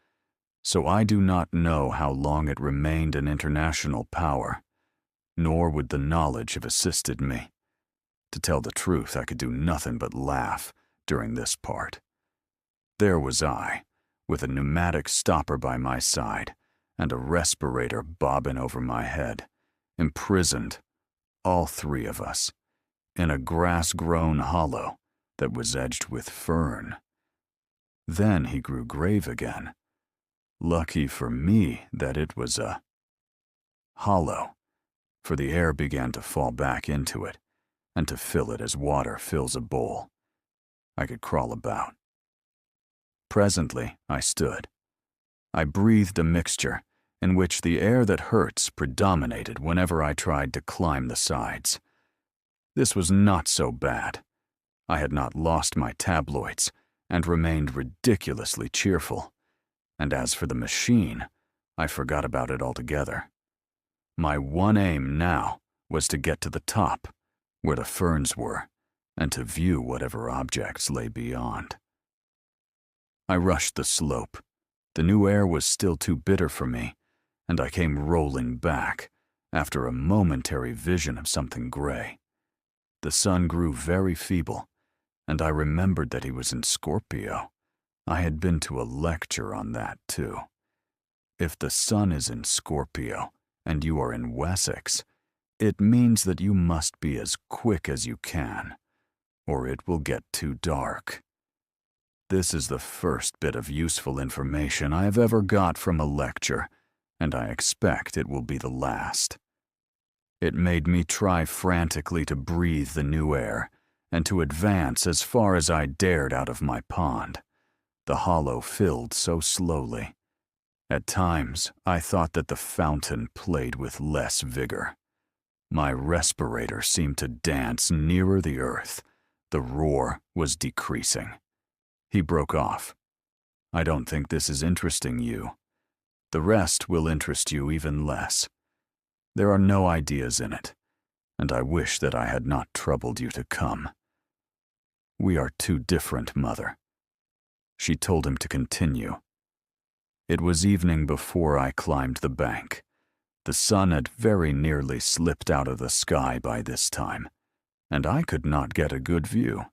so I do not know how long it remained an international power, nor would the knowledge have assisted me. To tell the truth, I could do nothing but laugh during this part. There was I, with a pneumatic stopper by my side and a respirator bobbing over my head, imprisoned, all three of us, in a grass-grown hollow that was edged with fern. Then he grew grave again. Lucky for me that it was a hollow, for the air began to fall back into it and to fill it as water fills a bowl. I could crawl about. Presently, I stood. I breathed a mixture in which the air that hurts predominated whenever I tried to climb the sides. This was not so bad. I had not lost my tabloids and remained ridiculously cheerful. And as for the machine, I forgot about it altogether. My one aim now was to get to the top, where the ferns were, and to view whatever objects lay beyond. I rushed the slope. The new air was still too bitter for me, and I came rolling back, after a momentary vision of something gray. The sun grew very feeble, and I remembered that he was in Scorpio. I had been to a lecture on that, too. If the sun is in Scorpio, and you are in Wessex, it means that you must be as quick as you can, or it will get too dark. This is the first bit of useful information I have ever got from a lecture, and I expect it will be the last. It made me try frantically to breathe the new air, and to advance as far as I dared out of my pond. The hollow filled so slowly. At times, I thought that the fountain played with less vigor. My respirator seemed to dance nearer the earth. The roar was decreasing. He broke off. I don't think this is interesting you. The rest will interest you even less. There are no ideas in it, and I wish that I had not troubled you to come. We are too different, Mother. She told him to continue. It was evening before I climbed the bank. The sun had very nearly slipped out of the sky by this time, and I could not get a good view.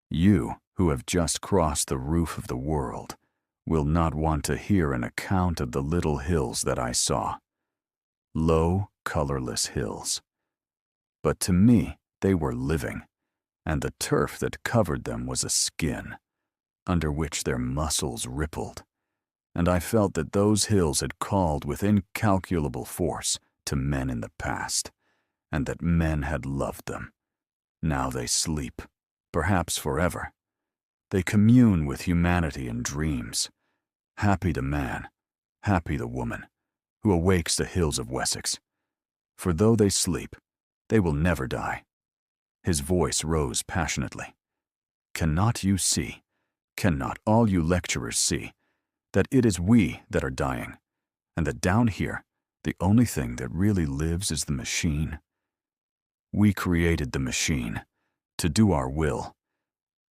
You, who have just crossed the roof of the world, will not want to hear an account of the little hills that I saw. Low, colorless hills. But to me, they were living, and the turf that covered them was a skin, under which their muscles rippled, and I felt that those hills had called with incalculable force to men in the past, and that men had loved them. Now they sleep, perhaps forever. They commune with humanity in dreams. Happy the man, happy the woman, who awakes the hills of Wessex. For though they sleep, they will never die. His voice rose passionately. Cannot you see, cannot all you lecturers see, that it is we that are dying, and that down here, the only thing that really lives is the machine? We created the machine to do our will,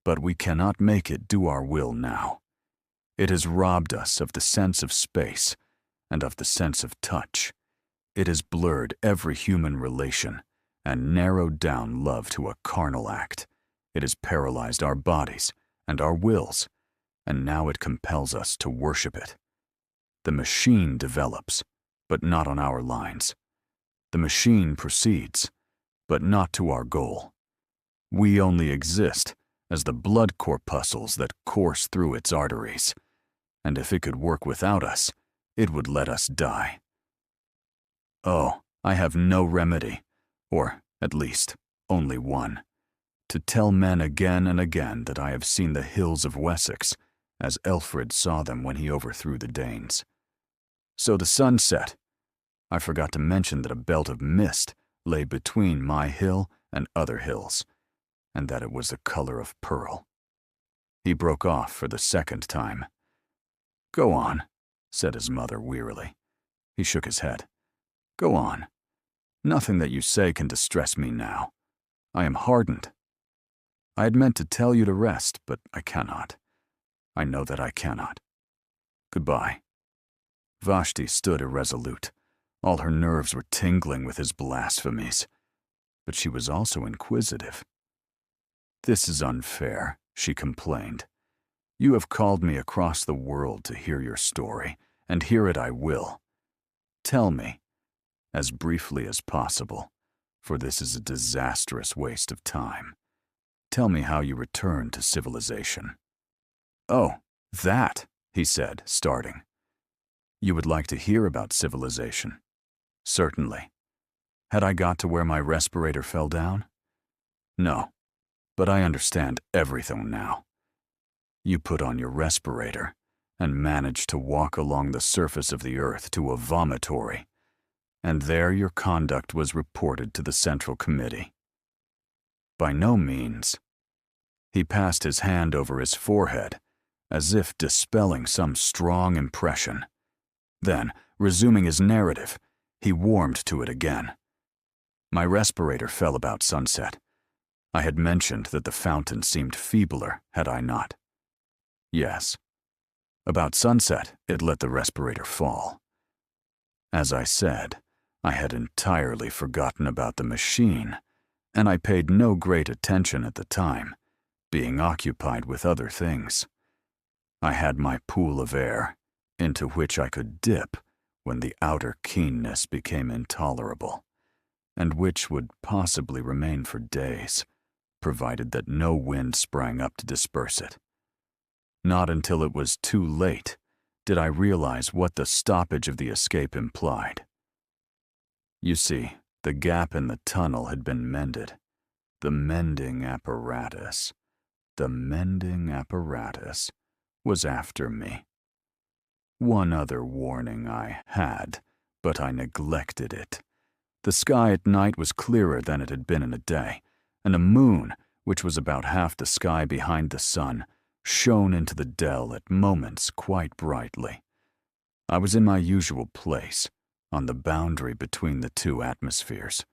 but we cannot make it do our will now. It has robbed us of the sense of space and of the sense of touch. It has blurred every human relation and narrowed down love to a carnal act. It has paralyzed our bodies and our wills, and now it compels us to worship it. The machine develops, but not on our lines. The machine proceeds, but not to our goal. We only exist as the blood corpuscles that course through its arteries, and if it could work without us, it would let us die. Oh, I have no remedy, or, at least, only one: to tell men again and again that I have seen the hills of Wessex, as Elfred saw them when he overthrew the Danes. So the sun set. I forgot to mention that a belt of mist lay between my hill and other hills, and that it was the color of pearl. He broke off for the second time. "Go on," said his mother wearily. He shook his head. "Go on. Nothing that you say can distress me now. I am hardened. I had meant to tell you to rest, but I cannot. I know that I cannot. Goodbye." Vashti stood irresolute. All her nerves were tingling with his blasphemies. But she was also inquisitive. "This is unfair," she complained. "You have called me across the world to hear your story, and hear it I will. Tell me, as briefly as possible, for this is a disastrous waste of time. Tell me how you returned to civilization." "Oh, that," he said, starting. "You would like to hear about civilization?" "Certainly. Had I got to where my respirator fell down?" "No, but I understand everything now. You put on your respirator and managed to walk along the surface of the earth to a vomitory, and there your conduct was reported to the Central Committee." "By no means." He passed his hand over his forehead, as if dispelling some strong impression. Then, resuming his narrative, he warmed to it again. "My respirator fell about sunset. I had mentioned that the fountain seemed feebler, had I not?" "Yes." "About sunset, it let the respirator fall. As I said, I had entirely forgotten about the machine, and I paid no great attention at the time, being occupied with other things. I had my pool of air, into which I could dip when the outer keenness became intolerable, and which would possibly remain for days, provided that no wind sprang up to disperse it. Not until it was too late did I realize what the stoppage of the escape implied. You see, the gap in the tunnel had been mended. The mending apparatus was after me. One other warning I had, but I neglected it. The sky at night was clearer than it had been in a day, and a moon, which was about half the sky behind the sun, shone into the dell at moments quite brightly. I was in my usual place, on the boundary between the two atmospheres,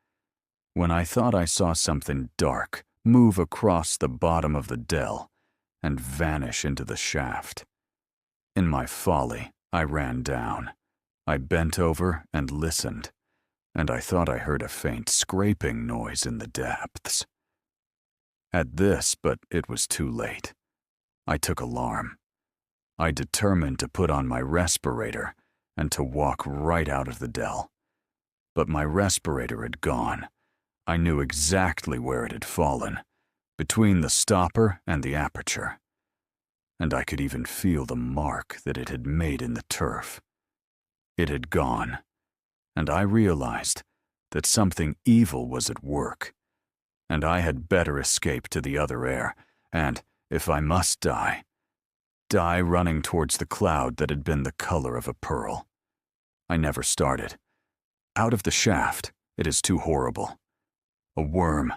when I thought I saw something dark move across the bottom of the dell and vanish into the shaft. In my folly, I ran down. I bent over and listened, and I thought I heard a faint scraping noise in the depths. At this, but it was too late. I took alarm. I determined to put on my respirator and to walk right out of the dell. But my respirator had gone. I knew exactly where it had fallen, between the stopper and the aperture. And I could even feel the mark that it had made in the turf. It had gone, and I realized that something evil was at work, and I had better escape to the other air, and, if I must die running towards the cloud that had been the color of a pearl. I never started. Out of the shaft, it is too horrible. A worm,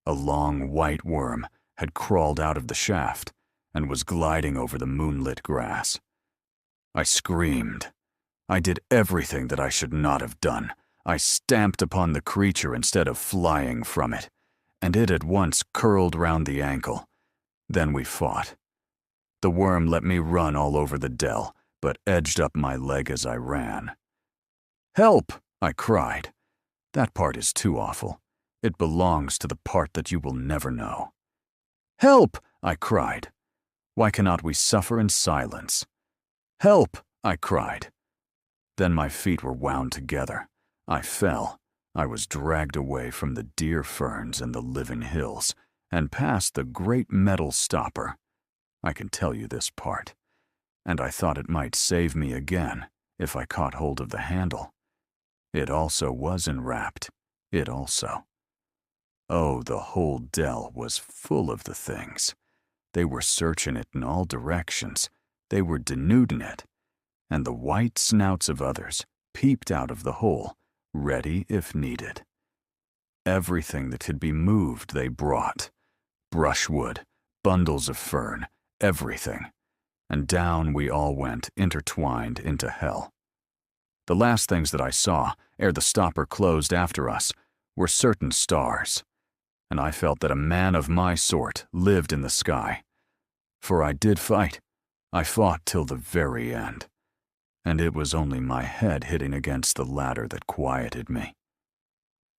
a long white worm, had crawled out of the shaft and was gliding over the moonlit grass. I screamed. I did everything that I should not have done. I stamped upon the creature instead of flying from it, and it at once curled round the ankle. Then we fought. The worm let me run all over the dell, but edged up my leg as I ran. "Help!" I cried. That part is too awful. It belongs to the part that you will never know. "Help!" I cried. Why cannot we suffer in silence? "Help!" I cried. Then my feet were wound together. I fell. I was dragged away from the deer ferns and the living hills, and past the great metal stopper. I can tell you this part. And I thought it might save me again if I caught hold of the handle. It also was enwrapped. It also. Oh, the whole dell was full of the things. They were searching it in all directions. They were denuding it. And the white snouts of others peeped out of the hole, ready if needed. Everything that could be moved they brought. Brushwood, bundles of fern, everything. And down we all went, intertwined into hell. The last things that I saw, ere the stopper closed after us, were certain stars, and I felt that a man of my sort lived in the sky. For I did fight. I fought till the very end, and it was only my head hitting against the ladder that quieted me.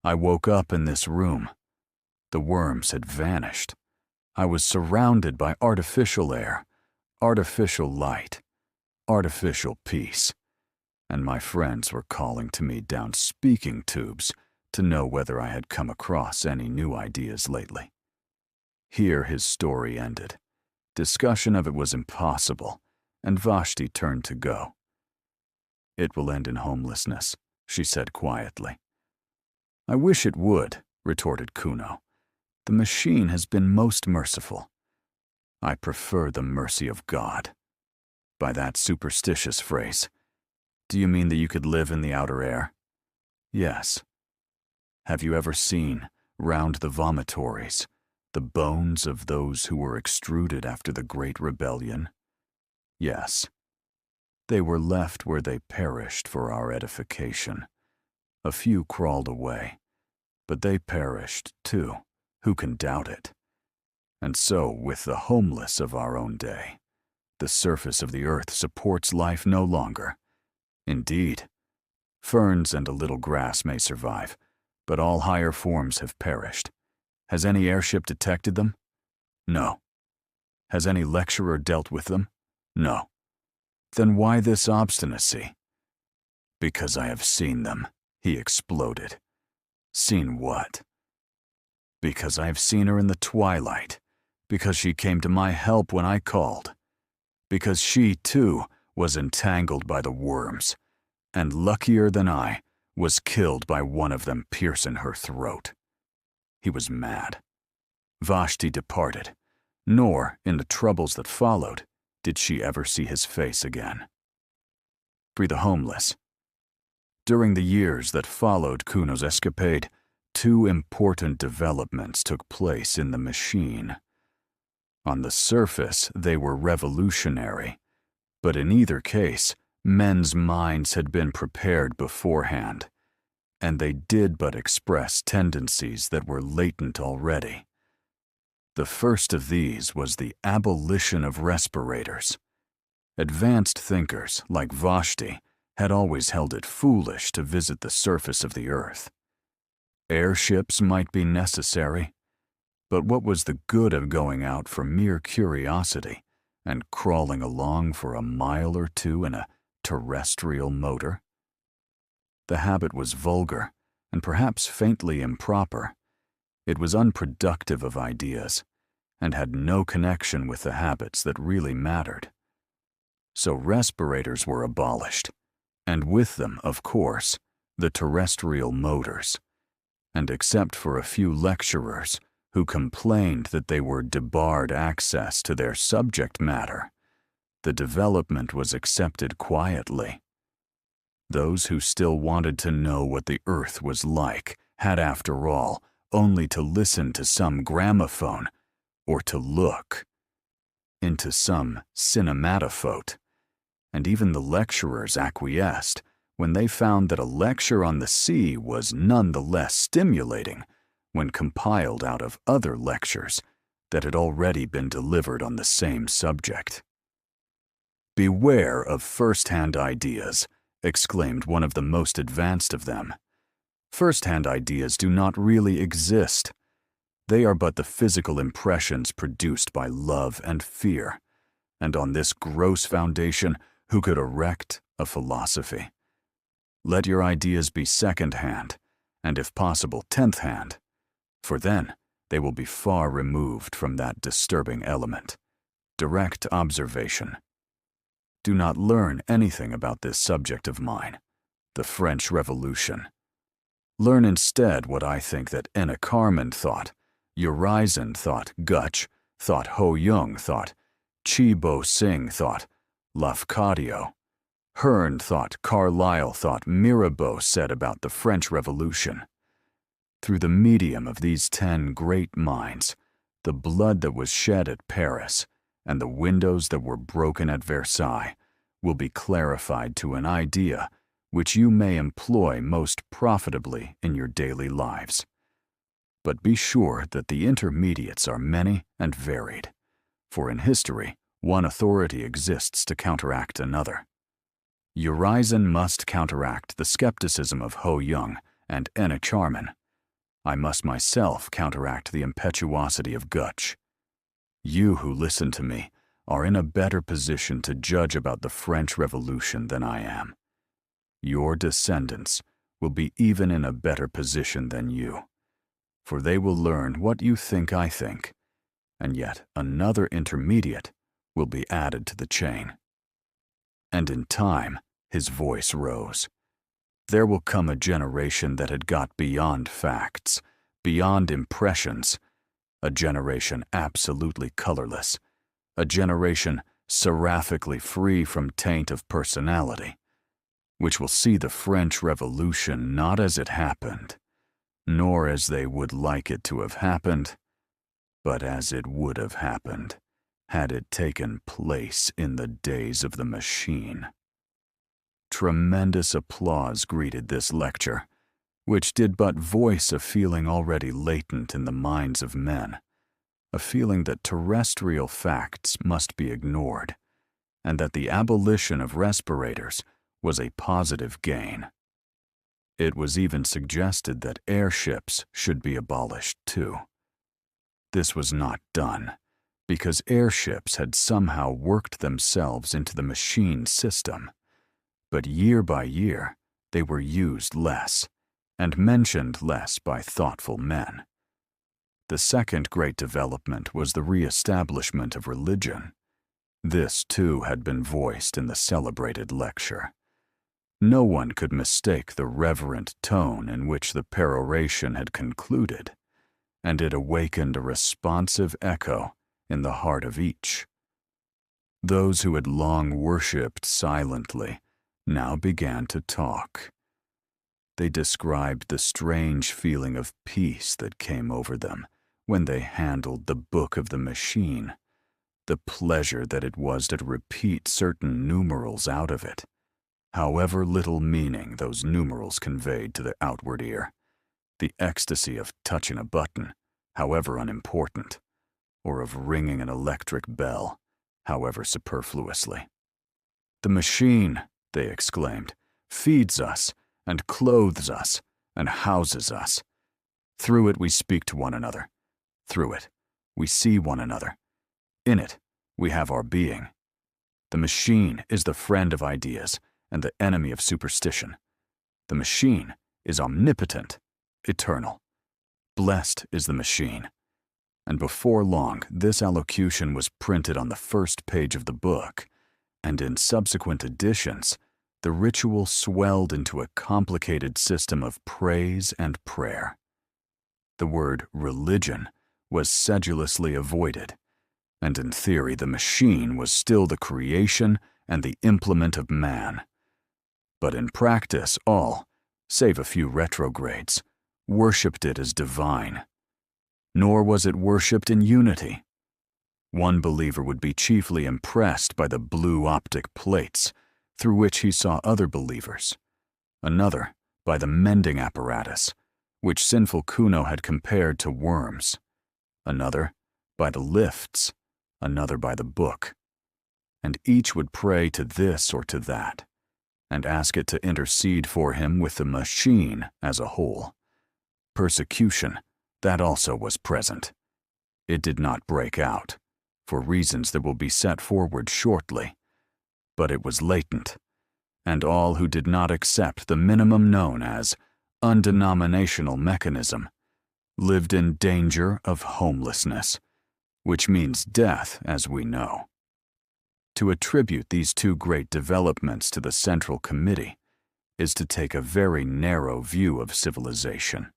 I woke up in this room. The worms had vanished. I was surrounded by artificial air, artificial light, artificial peace, and my friends were calling to me down speaking tubes to know whether I had come across any new ideas lately. Here his story ended. Discussion of it was impossible, and Vashti turned to go. "It will end in homelessness," she said quietly. "I wish it would," retorted Kuno. "The machine has been most merciful. I prefer the mercy of God." By that superstitious phrase, do you mean that you could live in the outer air? Yes. Have you ever seen, round the vomitories, the bones of those who were extruded after the Great Rebellion? Yes. They were left where they perished for our edification. A few crawled away, but they perished too. Who can doubt it? And so with the homeless of our own day, the surface of the earth supports life no longer. Indeed, ferns and a little grass may survive, but all higher forms have perished. Has any airship detected them? No. Has any lecturer dealt with them? No. Then why this obstinacy? Because I have seen them, he exploded. Seen what? Because I have seen her in the twilight. Because she came to my help when I called. Because she, too, was entangled by the worms, and luckier than I, was killed by one of them piercing her throat. He was mad. Vashti departed, nor, in the troubles that followed, did she ever see his face again. For the homeless. During the years that followed Kuno's escapade, 2 important developments took place in the machine. On the surface, they were revolutionary, but in either case, men's minds had been prepared beforehand, and they did but express tendencies that were latent already. The first of these was the abolition of respirators. Advanced thinkers, like Vashti, had always held it foolish to visit the surface of the earth. Airships might be necessary, but what was the good of going out for mere curiosity and crawling along for a mile or two in a terrestrial motor? The habit was vulgar and perhaps faintly improper. It was unproductive of ideas and had no connection with the habits that really mattered. So respirators were abolished, and with them, of course, the terrestrial motors. And except for a few lecturers who complained that they were debarred access to their subject matter, the development was accepted quietly. Those who still wanted to know what the earth was like had, after all, only to listen to some gramophone or to look into some cinematophote. And even the lecturers acquiesced when they found that a lecture on the sea was none the less stimulating when compiled out of other lectures that had already been delivered on the same subject. "Beware of first-hand ideas," exclaimed one of the most advanced of them. "First-hand ideas do not really exist. They are but the physical impressions produced by love and fear, and on this gross foundation, who could erect a philosophy? Let your ideas be second-hand, and if possible 10th-hand, for then they will be far removed from that disturbing element, direct observation. Do not learn anything about this subject of mine, the French Revolution. Learn instead what I think that Enicarmen thought, Urizen thought, Gutch thought, Ho Yung thought, Chi Bo Sing thought, Lafcadio, Hearn thought, Carlyle thought, Mirabeau said about the French Revolution. Through the medium of these 10 great minds, the blood that was shed at Paris and the windows that were broken at Versailles will be clarified to an idea which you may employ most profitably in your daily lives. But be sure that the intermediates are many and varied, for in history, one authority exists to counteract another. Urizen must counteract the skepticism of Ho Young and Enna Charman. I must myself counteract the impetuosity of Gutch. You who listen to me are in a better position to judge about the French Revolution than I am. Your descendants will be even in a better position than you, for they will learn what you think I think, and yet another intermediate will be added to the chain. And in time, his voice rose. There will come a generation that had got beyond facts, beyond impressions, a generation absolutely colorless, a generation seraphically free from taint of personality, which will see the French Revolution not as it happened, nor as they would like it to have happened, but as it would have happened had it taken place in the days of the machine. Tremendous applause greeted this lecture, which did but voice a feeling already latent in the minds of men, a feeling that terrestrial facts must be ignored, and that the abolition of respirators was a positive gain. It was even suggested that airships should be abolished too. This was not done, because airships had somehow worked themselves into the machine system, but year by year they were used less, and mentioned less by thoughtful men. The second great development was the re-establishment of religion. This too had been voiced in the celebrated lecture. No one could mistake the reverent tone in which the peroration had concluded, and it awakened a responsive echo in the heart of each. Those who had long worshipped silently now began to talk. They described the strange feeling of peace that came over them when they handled the book of the machine, the pleasure that it was to repeat certain numerals out of it, however little meaning those numerals conveyed to the outward ear, the ecstasy of touching a button, however unimportant, or of ringing an electric bell, however superfluously. "The machine," they exclaimed, "feeds us and clothes us and houses us. Through it we speak to one another. Through it we see one another. In it we have our being. The machine is the friend of ideas and the enemy of superstition. The machine is omnipotent, eternal. Blessed is the machine." And before long, this allocution was printed on the first page of the book, and in subsequent editions, the ritual swelled into a complicated system of praise and prayer. The word religion was sedulously avoided, and in theory the machine was still the creation and the implement of man. But in practice all, save a few retrogrades, worshipped it as divine. Nor was it worshipped in unity. One believer would be chiefly impressed by the blue optic plates, through which he saw other believers. Another by the mending apparatus, which sinful Kuno had compared to worms. Another by the lifts, another by the book. And each would pray to this or to that, and ask it to intercede for him with the machine as a whole. Persecution, that also was present. It did not break out, for reasons that will be set forward shortly, but it was latent, and all who did not accept the minimum known as undenominational mechanism lived in danger of homelessness, which means death, as we know. To attribute these two great developments to the Central Committee is to take a very narrow view of civilization.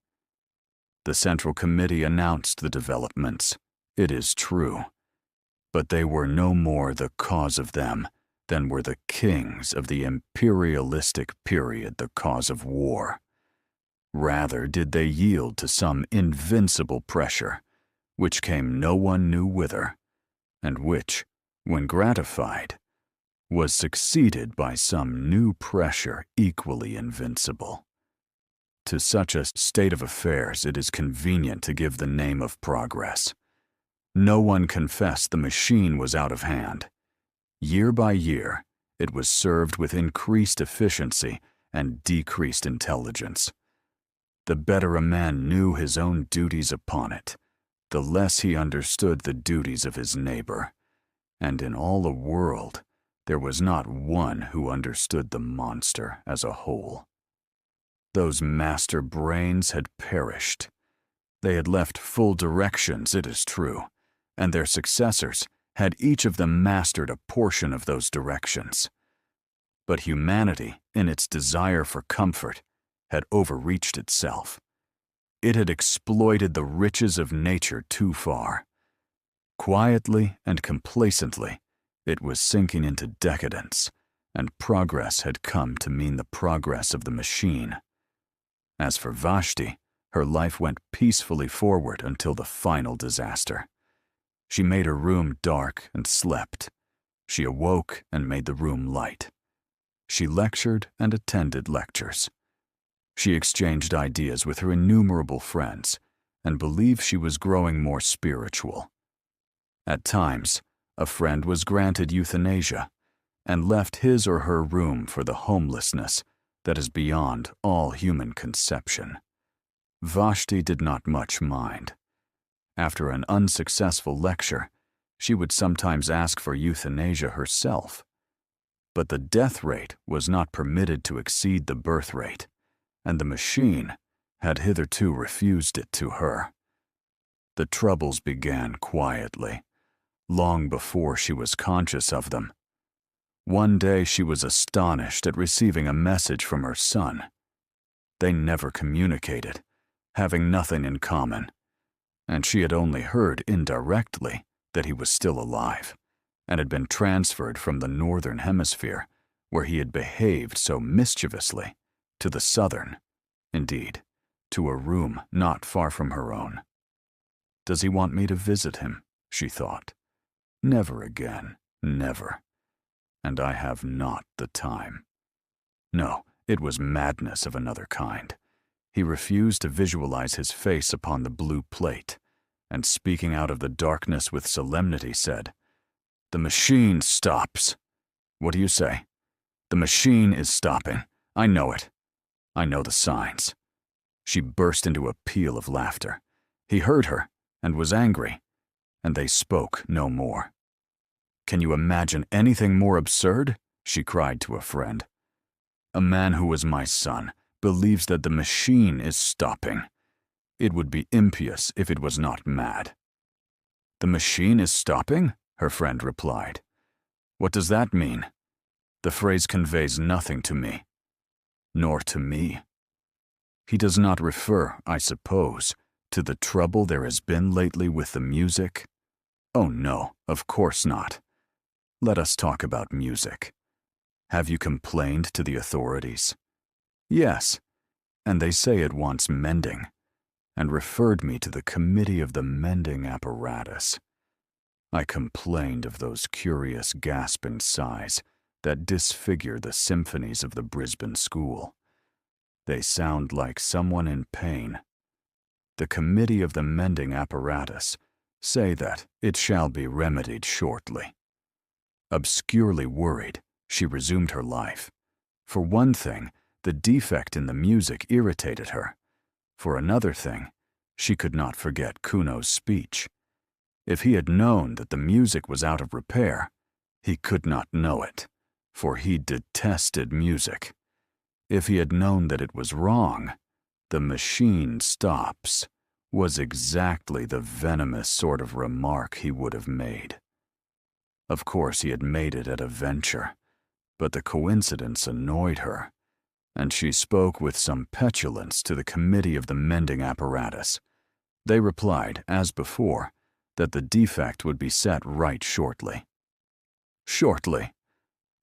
The Central Committee announced the developments, it is true, but they were no more the cause of them than were the kings of the imperialistic period the cause of war. Rather did they yield to some invincible pressure, which came no one knew whither, and which, when gratified, was succeeded by some new pressure equally invincible. To such a state of affairs it is convenient to give the name of progress. No one confessed the machine was out of hand. Year by year, it was served with increased efficiency and decreased intelligence. The better a man knew his own duties upon it, the less he understood the duties of his neighbor, and in all the world there was not one who understood the monster as a whole. Those master brains had perished. They had left full directions, it is true, and their successors had each of them mastered a portion of those directions. But humanity, in its desire for comfort, had overreached itself. It had exploited the riches of nature too far. Quietly and complacently, it was sinking into decadence, and progress had come to mean the progress of the machine. As for Vashti, her life went peacefully forward until the final disaster. She made her room dark and slept. She awoke and made the room light. She lectured and attended lectures. She exchanged ideas with her innumerable friends and believed she was growing more spiritual. At times, a friend was granted euthanasia and left his or her room for the homelessness that is beyond all human conception. Vashti did not much mind. After an unsuccessful lecture, she would sometimes ask for euthanasia herself. But the death rate was not permitted to exceed the birth rate, and the machine had hitherto refused it to her. The troubles began quietly, long before she was conscious of them. One day she was astonished at receiving a message from her son. They never communicated, having nothing in common, and she had only heard indirectly that he was still alive and had been transferred from the northern hemisphere, where he had behaved so mischievously, to the southern, indeed, to a room not far from her own. Does he want me to visit him? She thought. Never again, never. And I have not the time. No, it was madness of another kind. He refused to visualize his face upon the blue plate, and speaking out of the darkness with solemnity said, "The machine stops. What do you say? The machine is stopping. I know it. I know the signs." She burst into a peal of laughter. He heard her and was angry, and they spoke no more. "Can you imagine anything more absurd?" she cried to a friend. "A man who was my son believes that the machine is stopping. It would be impious if it was not mad." "The machine is stopping?" her friend replied. "What does that mean? The phrase conveys nothing to me." "Nor to me." "He does not refer, I suppose, to the trouble there has been lately with the music?" "Oh no, of course not. Let us talk about music. Have you complained to the authorities?" "Yes, and they say it wants mending, and referred me to the committee of the mending apparatus. I complained of those curious gasping sighs that disfigure the symphonies of the Brisbane school. They sound like someone in pain. The committee of the mending apparatus say that it shall be remedied shortly." Obscurely worried, she resumed her life. For one thing, the defect in the music irritated her. For another thing, she could not forget Kuno's speech. If he had known that the music was out of repair, he could not know it, for he detested music. If he had known that it was wrong, "the machine stops," was exactly the venomous sort of remark he would have made. Of course he had made it at a venture, but the coincidence annoyed her, and she spoke with some petulance to the committee of the mending apparatus. They replied, as before, that the defect would be set right shortly. "Shortly?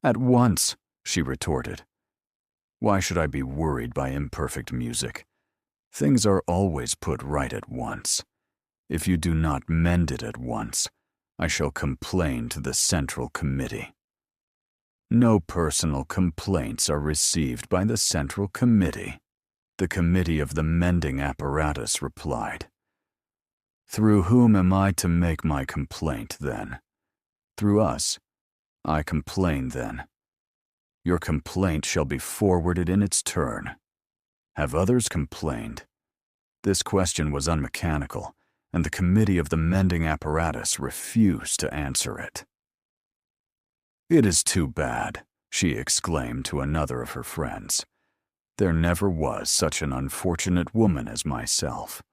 At once," she retorted. "Why should I be worried by imperfect music? Things are always put right at once. If you do not mend it at once, I shall complain to the Central Committee. No personal complaints are received by the Central Committee. The Committee of the Mending Apparatus replied. Through whom am I to make my complaint, then? Through us. I complain, then. Your complaint shall be forwarded in its turn. Have others complained? This question was unmechanical, and the Committee of the Mending Apparatus refused to answer it. It is too bad, she exclaimed to another of her friends. There never was such an unfortunate woman as myself.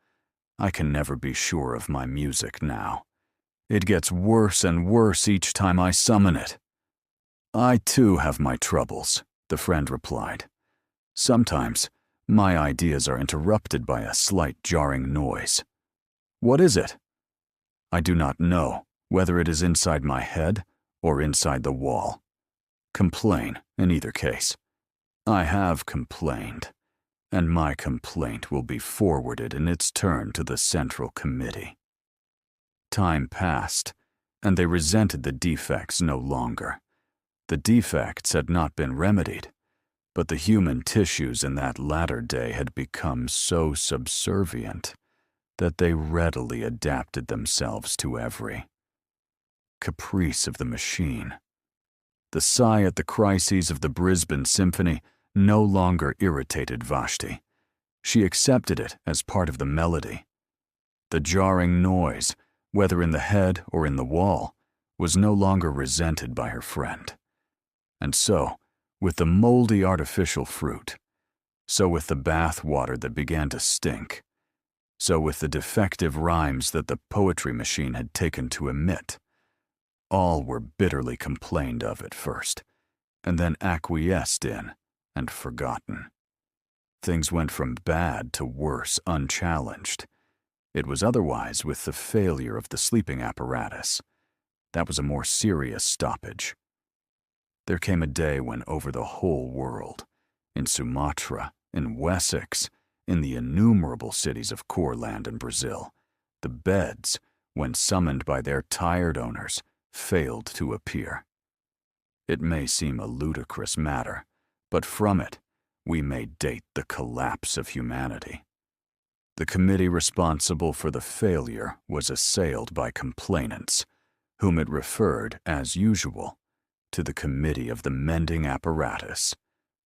I can never be sure of my music now. It gets worse and worse each time I summon it. I too have my troubles, the friend replied. Sometimes my ideas are interrupted by a slight jarring noise. What is it? I do not know whether it is inside my head or inside the wall. Complain in either case. I have complained, and my complaint will be forwarded in its turn to the Central Committee. Time passed, and they resented the defects no longer. The defects had not been remedied, but the human tissues in that latter day had become so subservient that they readily adapted themselves to every caprice of the machine. The sigh at the crises of the Brisbane Symphony no longer irritated Vashti. She accepted it as part of the melody. The jarring noise, whether in the head or in the wall, was no longer resented by her friend. And so, with the moldy artificial fruit, so with the bath water that began to stink, so with the defective rhymes that the poetry machine had taken to emit, all were bitterly complained of at first, and then acquiesced in and forgotten. Things went from bad to worse unchallenged. It was otherwise with the failure of the sleeping apparatus. That was a more serious stoppage. There came a day when over the whole world, in Sumatra, in Wessex, in the innumerable cities of Courland and Brazil, the beds, when summoned by their tired owners, failed to appear. It may seem a ludicrous matter, but from it we may date the collapse of humanity. The committee responsible for the failure was assailed by complainants, whom it referred, as usual, to the Committee of the Mending Apparatus,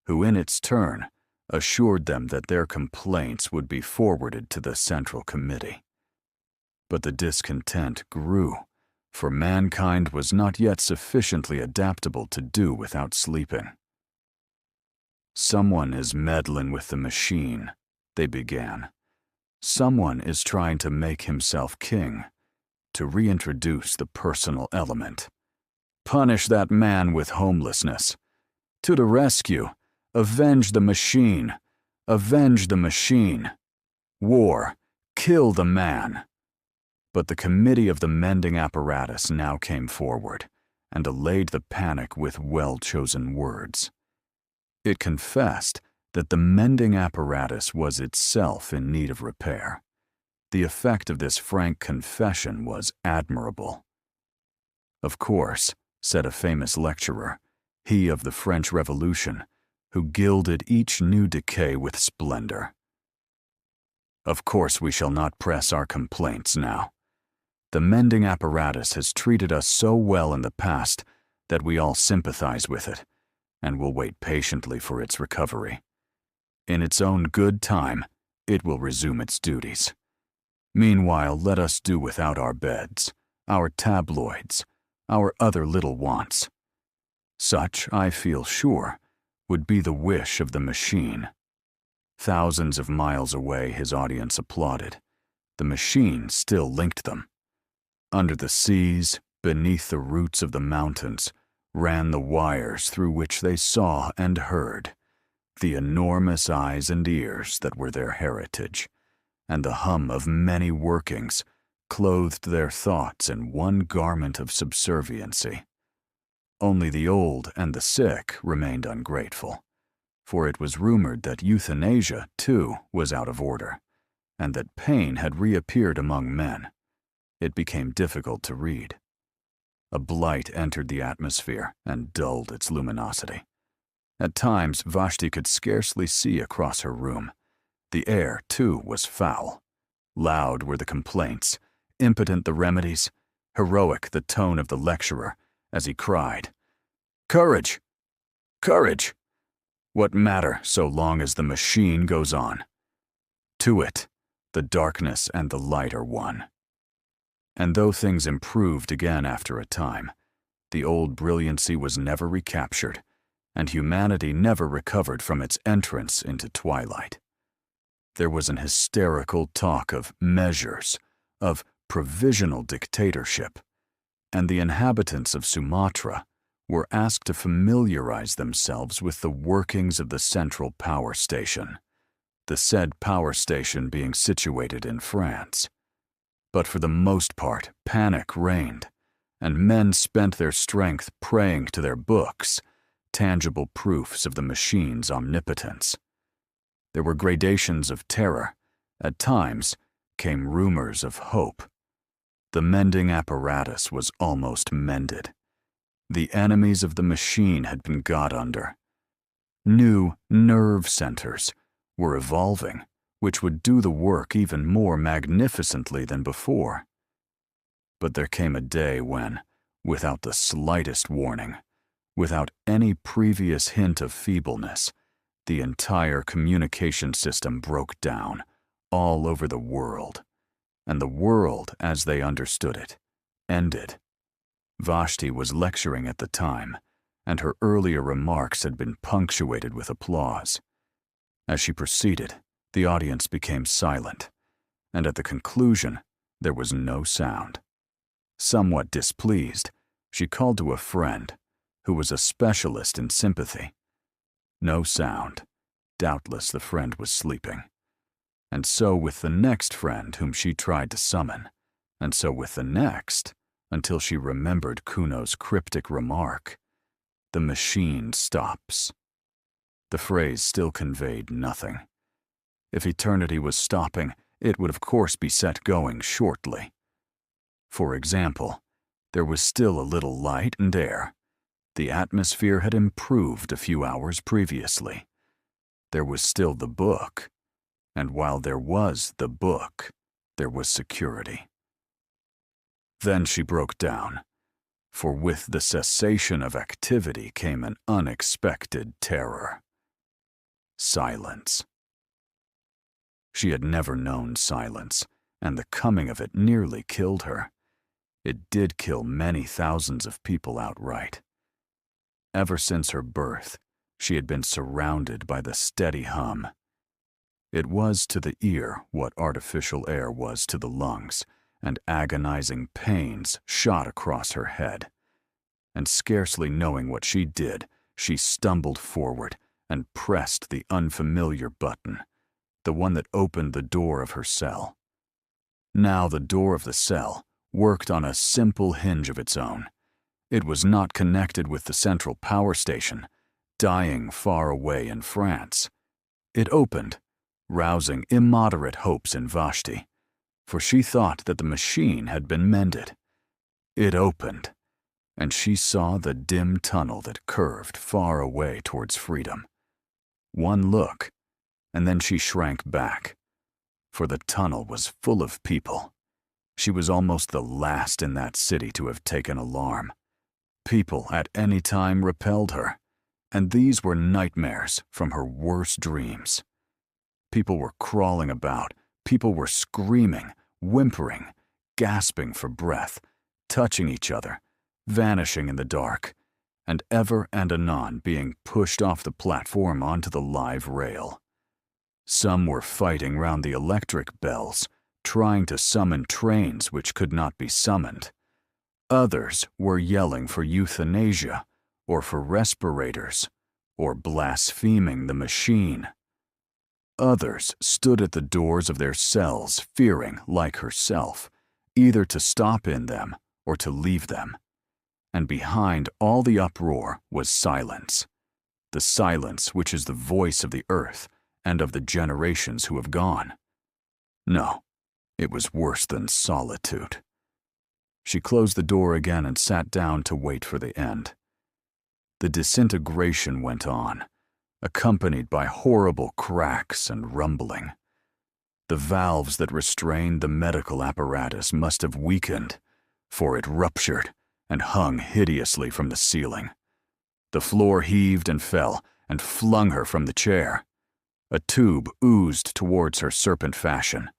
who in its turn assured them that their complaints would be forwarded to the Central Committee. But the discontent grew, for mankind was not yet sufficiently adaptable to do without sleeping. Someone is meddling with the machine, they began. Someone is trying to make himself king, to reintroduce the personal element. Punish that man with homelessness. To the rescue, avenge the machine. Avenge the machine. War, kill the man. But the Committee of the Mending Apparatus now came forward and allayed the panic with well-chosen words. It confessed that the mending apparatus was itself in need of repair. The effect of this frank confession was admirable. Of course, said a famous lecturer, he of the French Revolution, who gilded each new decay with splendor. Of course we shall not press our complaints now. The mending apparatus has treated us so well in the past that we all sympathize with it, and will wait patiently for its recovery. In its own good time, it will resume its duties. Meanwhile, let us do without our beds, our tabloids, our other little wants. Such, I feel sure, would be the wish of the machine. Thousands of miles away, his audience applauded. The machine still linked them. Under the seas, beneath the roots of the mountains, ran the wires through which they saw and heard, the enormous eyes and ears that were their heritage, and the hum of many workings clothed their thoughts in one garment of subserviency. Only the old and the sick remained ungrateful. for it was rumored that euthanasia, too, was out of order, and that pain had reappeared among men. It became difficult to read. A blight entered the atmosphere and dulled its luminosity. At times, Vashti could scarcely see across her room. The air, too, was foul. Loud were the complaints, impotent the remedies, heroic the tone of the lecturer as he cried, "Courage! Courage! What matter so long as the machine goes on? To it, the darkness and the light are one." And though things improved again after a time, the old brilliancy was never recaptured, and humanity never recovered from its entrance into twilight. There was an hysterical talk of measures, of provisional dictatorship, and the inhabitants of Sumatra were asked to familiarize themselves with the workings of the central power station, the said power station being situated in France. But for the most part, panic reigned, and men spent their strength praying to their books, tangible proofs of the machine's omnipotence. There were gradations of terror. At times came rumors of hope. The mending apparatus was almost mended. The enemies of the machine had been got under. New nerve centers were evolving, which would do the work even more magnificently than before. But there came a day when, without the slightest warning, without any previous hint of feebleness, the entire communication system broke down all over the world, and the world, as they understood it, ended. Vashti was lecturing at the time, and her earlier remarks had been punctuated with applause. As she proceeded, the audience became silent, and at the conclusion, there was no sound. Somewhat displeased, she called to a friend, who was a specialist in sympathy. No sound. Doubtless the friend was sleeping. And so with the next friend whom she tried to summon, and so with the next, until she remembered Kuno's cryptic remark, "The machine stops." The phrase still conveyed nothing. If eternity was stopping, it would of course be set going shortly. For example, there was still a little light and air. The atmosphere had improved a few hours previously. There was still the book, and while there was the book, there was security. Then she broke down, for with the cessation of activity came an unexpected terror. Silence. She had never known silence, and the coming of it nearly killed her. It did kill many thousands of people outright. Ever since her birth, she had been surrounded by the steady hum. It was to the ear what artificial air was to the lungs, and agonizing pains shot across her head. And scarcely knowing what she did, she stumbled forward and pressed the unfamiliar button, the one that opened the door of her cell. Now the door of the cell worked on a simple hinge of its own. It was not connected with the central power station, dying far away in France. It opened, rousing immoderate hopes in Vashti, for she thought that the machine had been mended. It opened, and she saw the dim tunnel that curved far away towards freedom. One look, and then she shrank back, for the tunnel was full of people. She was almost the last in that city to have taken alarm. People at any time repelled her, and these were nightmares from her worst dreams. People were crawling about, people were screaming, whimpering, gasping for breath, touching each other, vanishing in the dark, and ever and anon being pushed off the platform onto the live rail. Some were fighting round the electric bells, trying to summon trains which could not be summoned. Others were yelling for euthanasia, or for respirators, or blaspheming the machine. Others stood at the doors of their cells, fearing, like herself, either to stop in them or to leave them. And behind all the uproar was silence. the silence which is the voice of the earth and of the generations who have gone. No, it was worse than solitude. She closed the door again and sat down to wait for the end. The disintegration went on, accompanied by horrible cracks and rumbling. The valves that restrained the medical apparatus must have weakened, for it ruptured and hung hideously from the ceiling. The floor heaved and fell and flung her from the chair. A tube oozed towards her serpent fashion.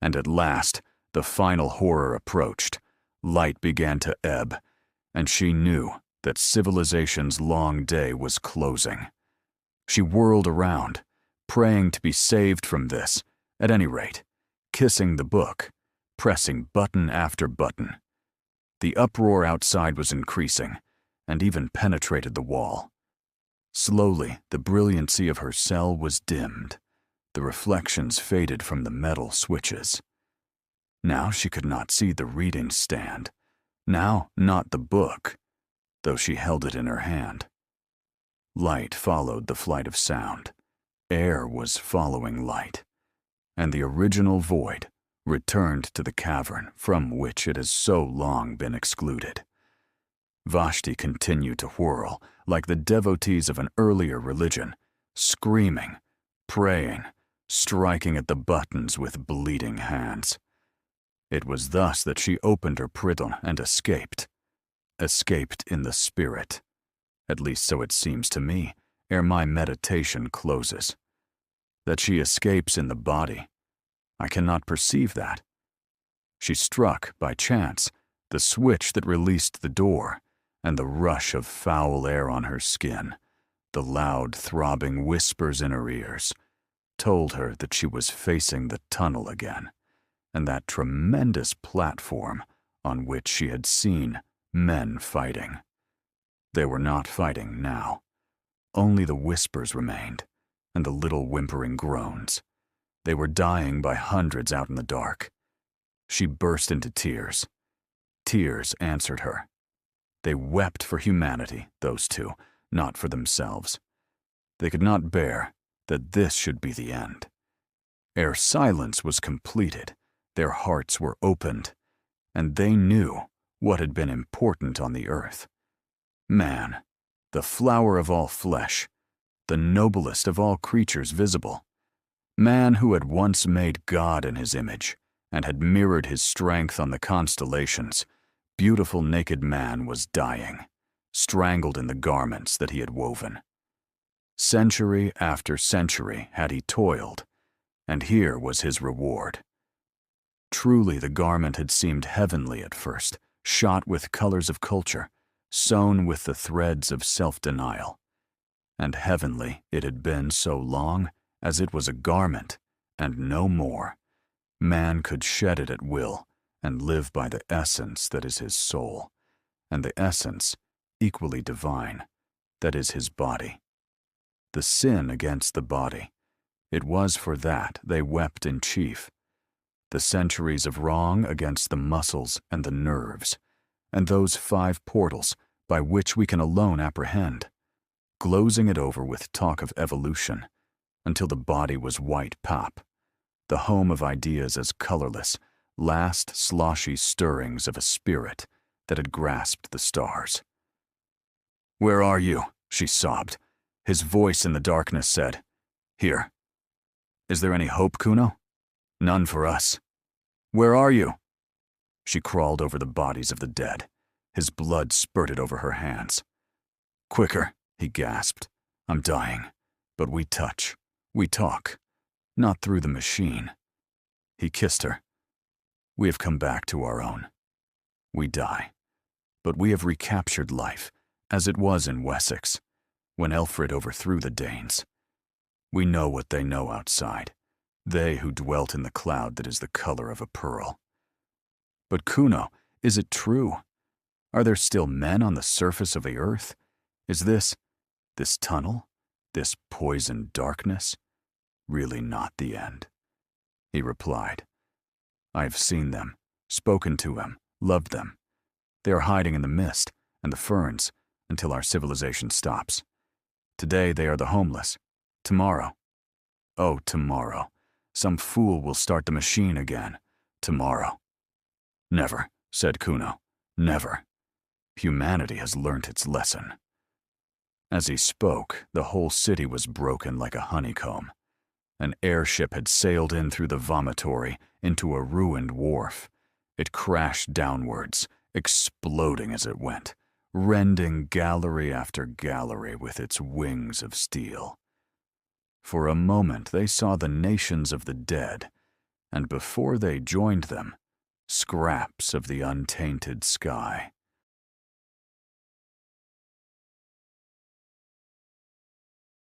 And at last, the final horror approached. Light began to ebb, and she knew that civilization's long day was closing. She whirled around, praying to be saved from this, at any rate, kissing the book, pressing button after button. The uproar outside was increasing, and even penetrated the wall. Slowly, the brilliancy of her cell was dimmed. The reflections faded from the metal switches. Now she could not see the reading stand. Now not the book, though she held it in her hand. Light followed the flight of sound. Air was following light. And the original void returned to the cavern from which it has so long been excluded. Vashti continued to whirl like the devotees of an earlier religion, screaming, praying, striking at the buttons with bleeding hands. It was thus that she opened her prison and escaped. Escaped in the spirit. At least so it seems to me, ere my meditation closes. That she escapes in the body, I cannot perceive that. She struck, by chance, the switch that released the door, and the rush of foul air on her skin, the loud throbbing whispers in her ears, told her that she was facing the tunnel again, and that tremendous platform on which she had seen men fighting. They were not fighting now. Only the whispers remained, and the little whimpering groans. They were dying by hundreds out in the dark. She burst into tears. Tears answered her. They wept for humanity, those two, not for themselves. They could not bear that this should be the end. Ere silence was completed, their hearts were opened, and they knew what had been important on the earth. Man, the flower of all flesh, the noblest of all creatures visible. Man who had once made God in his image, and had mirrored his strength on the constellations, beautiful naked man was dying, strangled in the garments that he had woven. Century after century had he toiled, and here was his reward. Truly the garment had seemed heavenly at first, shot with colors of culture, sewn with the threads of self-denial. And heavenly it had been so long as it was a garment, and no more. Man could shed it at will and live by the essence that is his soul, and the essence, equally divine, that is his body. The sin against the body, it was for that they wept in chief. The centuries of wrong against the muscles and the nerves, and those 5 portals by which we can alone apprehend, glozing it over with talk of evolution, until the body was white pap, the home of ideas as colorless, last sloshy stirrings of a spirit that had grasped the stars. "Where are you?" she sobbed. His voice in the darkness said, "Here. Is there any hope, Kuno? None for us. Where are you?" She crawled over the bodies of the dead. His blood spurted over her hands. "Quicker," he gasped. "I'm dying. But we touch. We talk. Not through the machine." He kissed her. "We have come back to our own. We die. But we have recaptured life, as it was in Wessex, when Elfred overthrew the Danes. We know what they know outside, they who dwelt in the cloud that is the color of a pearl. But Kuno, is it true? Are there still men on the surface of the earth? Is this tunnel, this poisoned darkness, really not the end?" He replied, "I have seen them, spoken to them, loved them. They are hiding in the mist and the ferns until our civilization stops. Today they are the homeless. Tomorrow. Oh, tomorrow. Some fool will start the machine again. Tomorrow. Never, said Kuno. Never. Humanity has learnt its lesson. As he spoke, the whole city was broken like a honeycomb. An airship had sailed in through the vomitory into a ruined wharf. It crashed downwards, exploding as it went, rending gallery after gallery with its wings of steel. For a moment they saw the nations of the dead, and before they joined them, scraps of the untainted sky.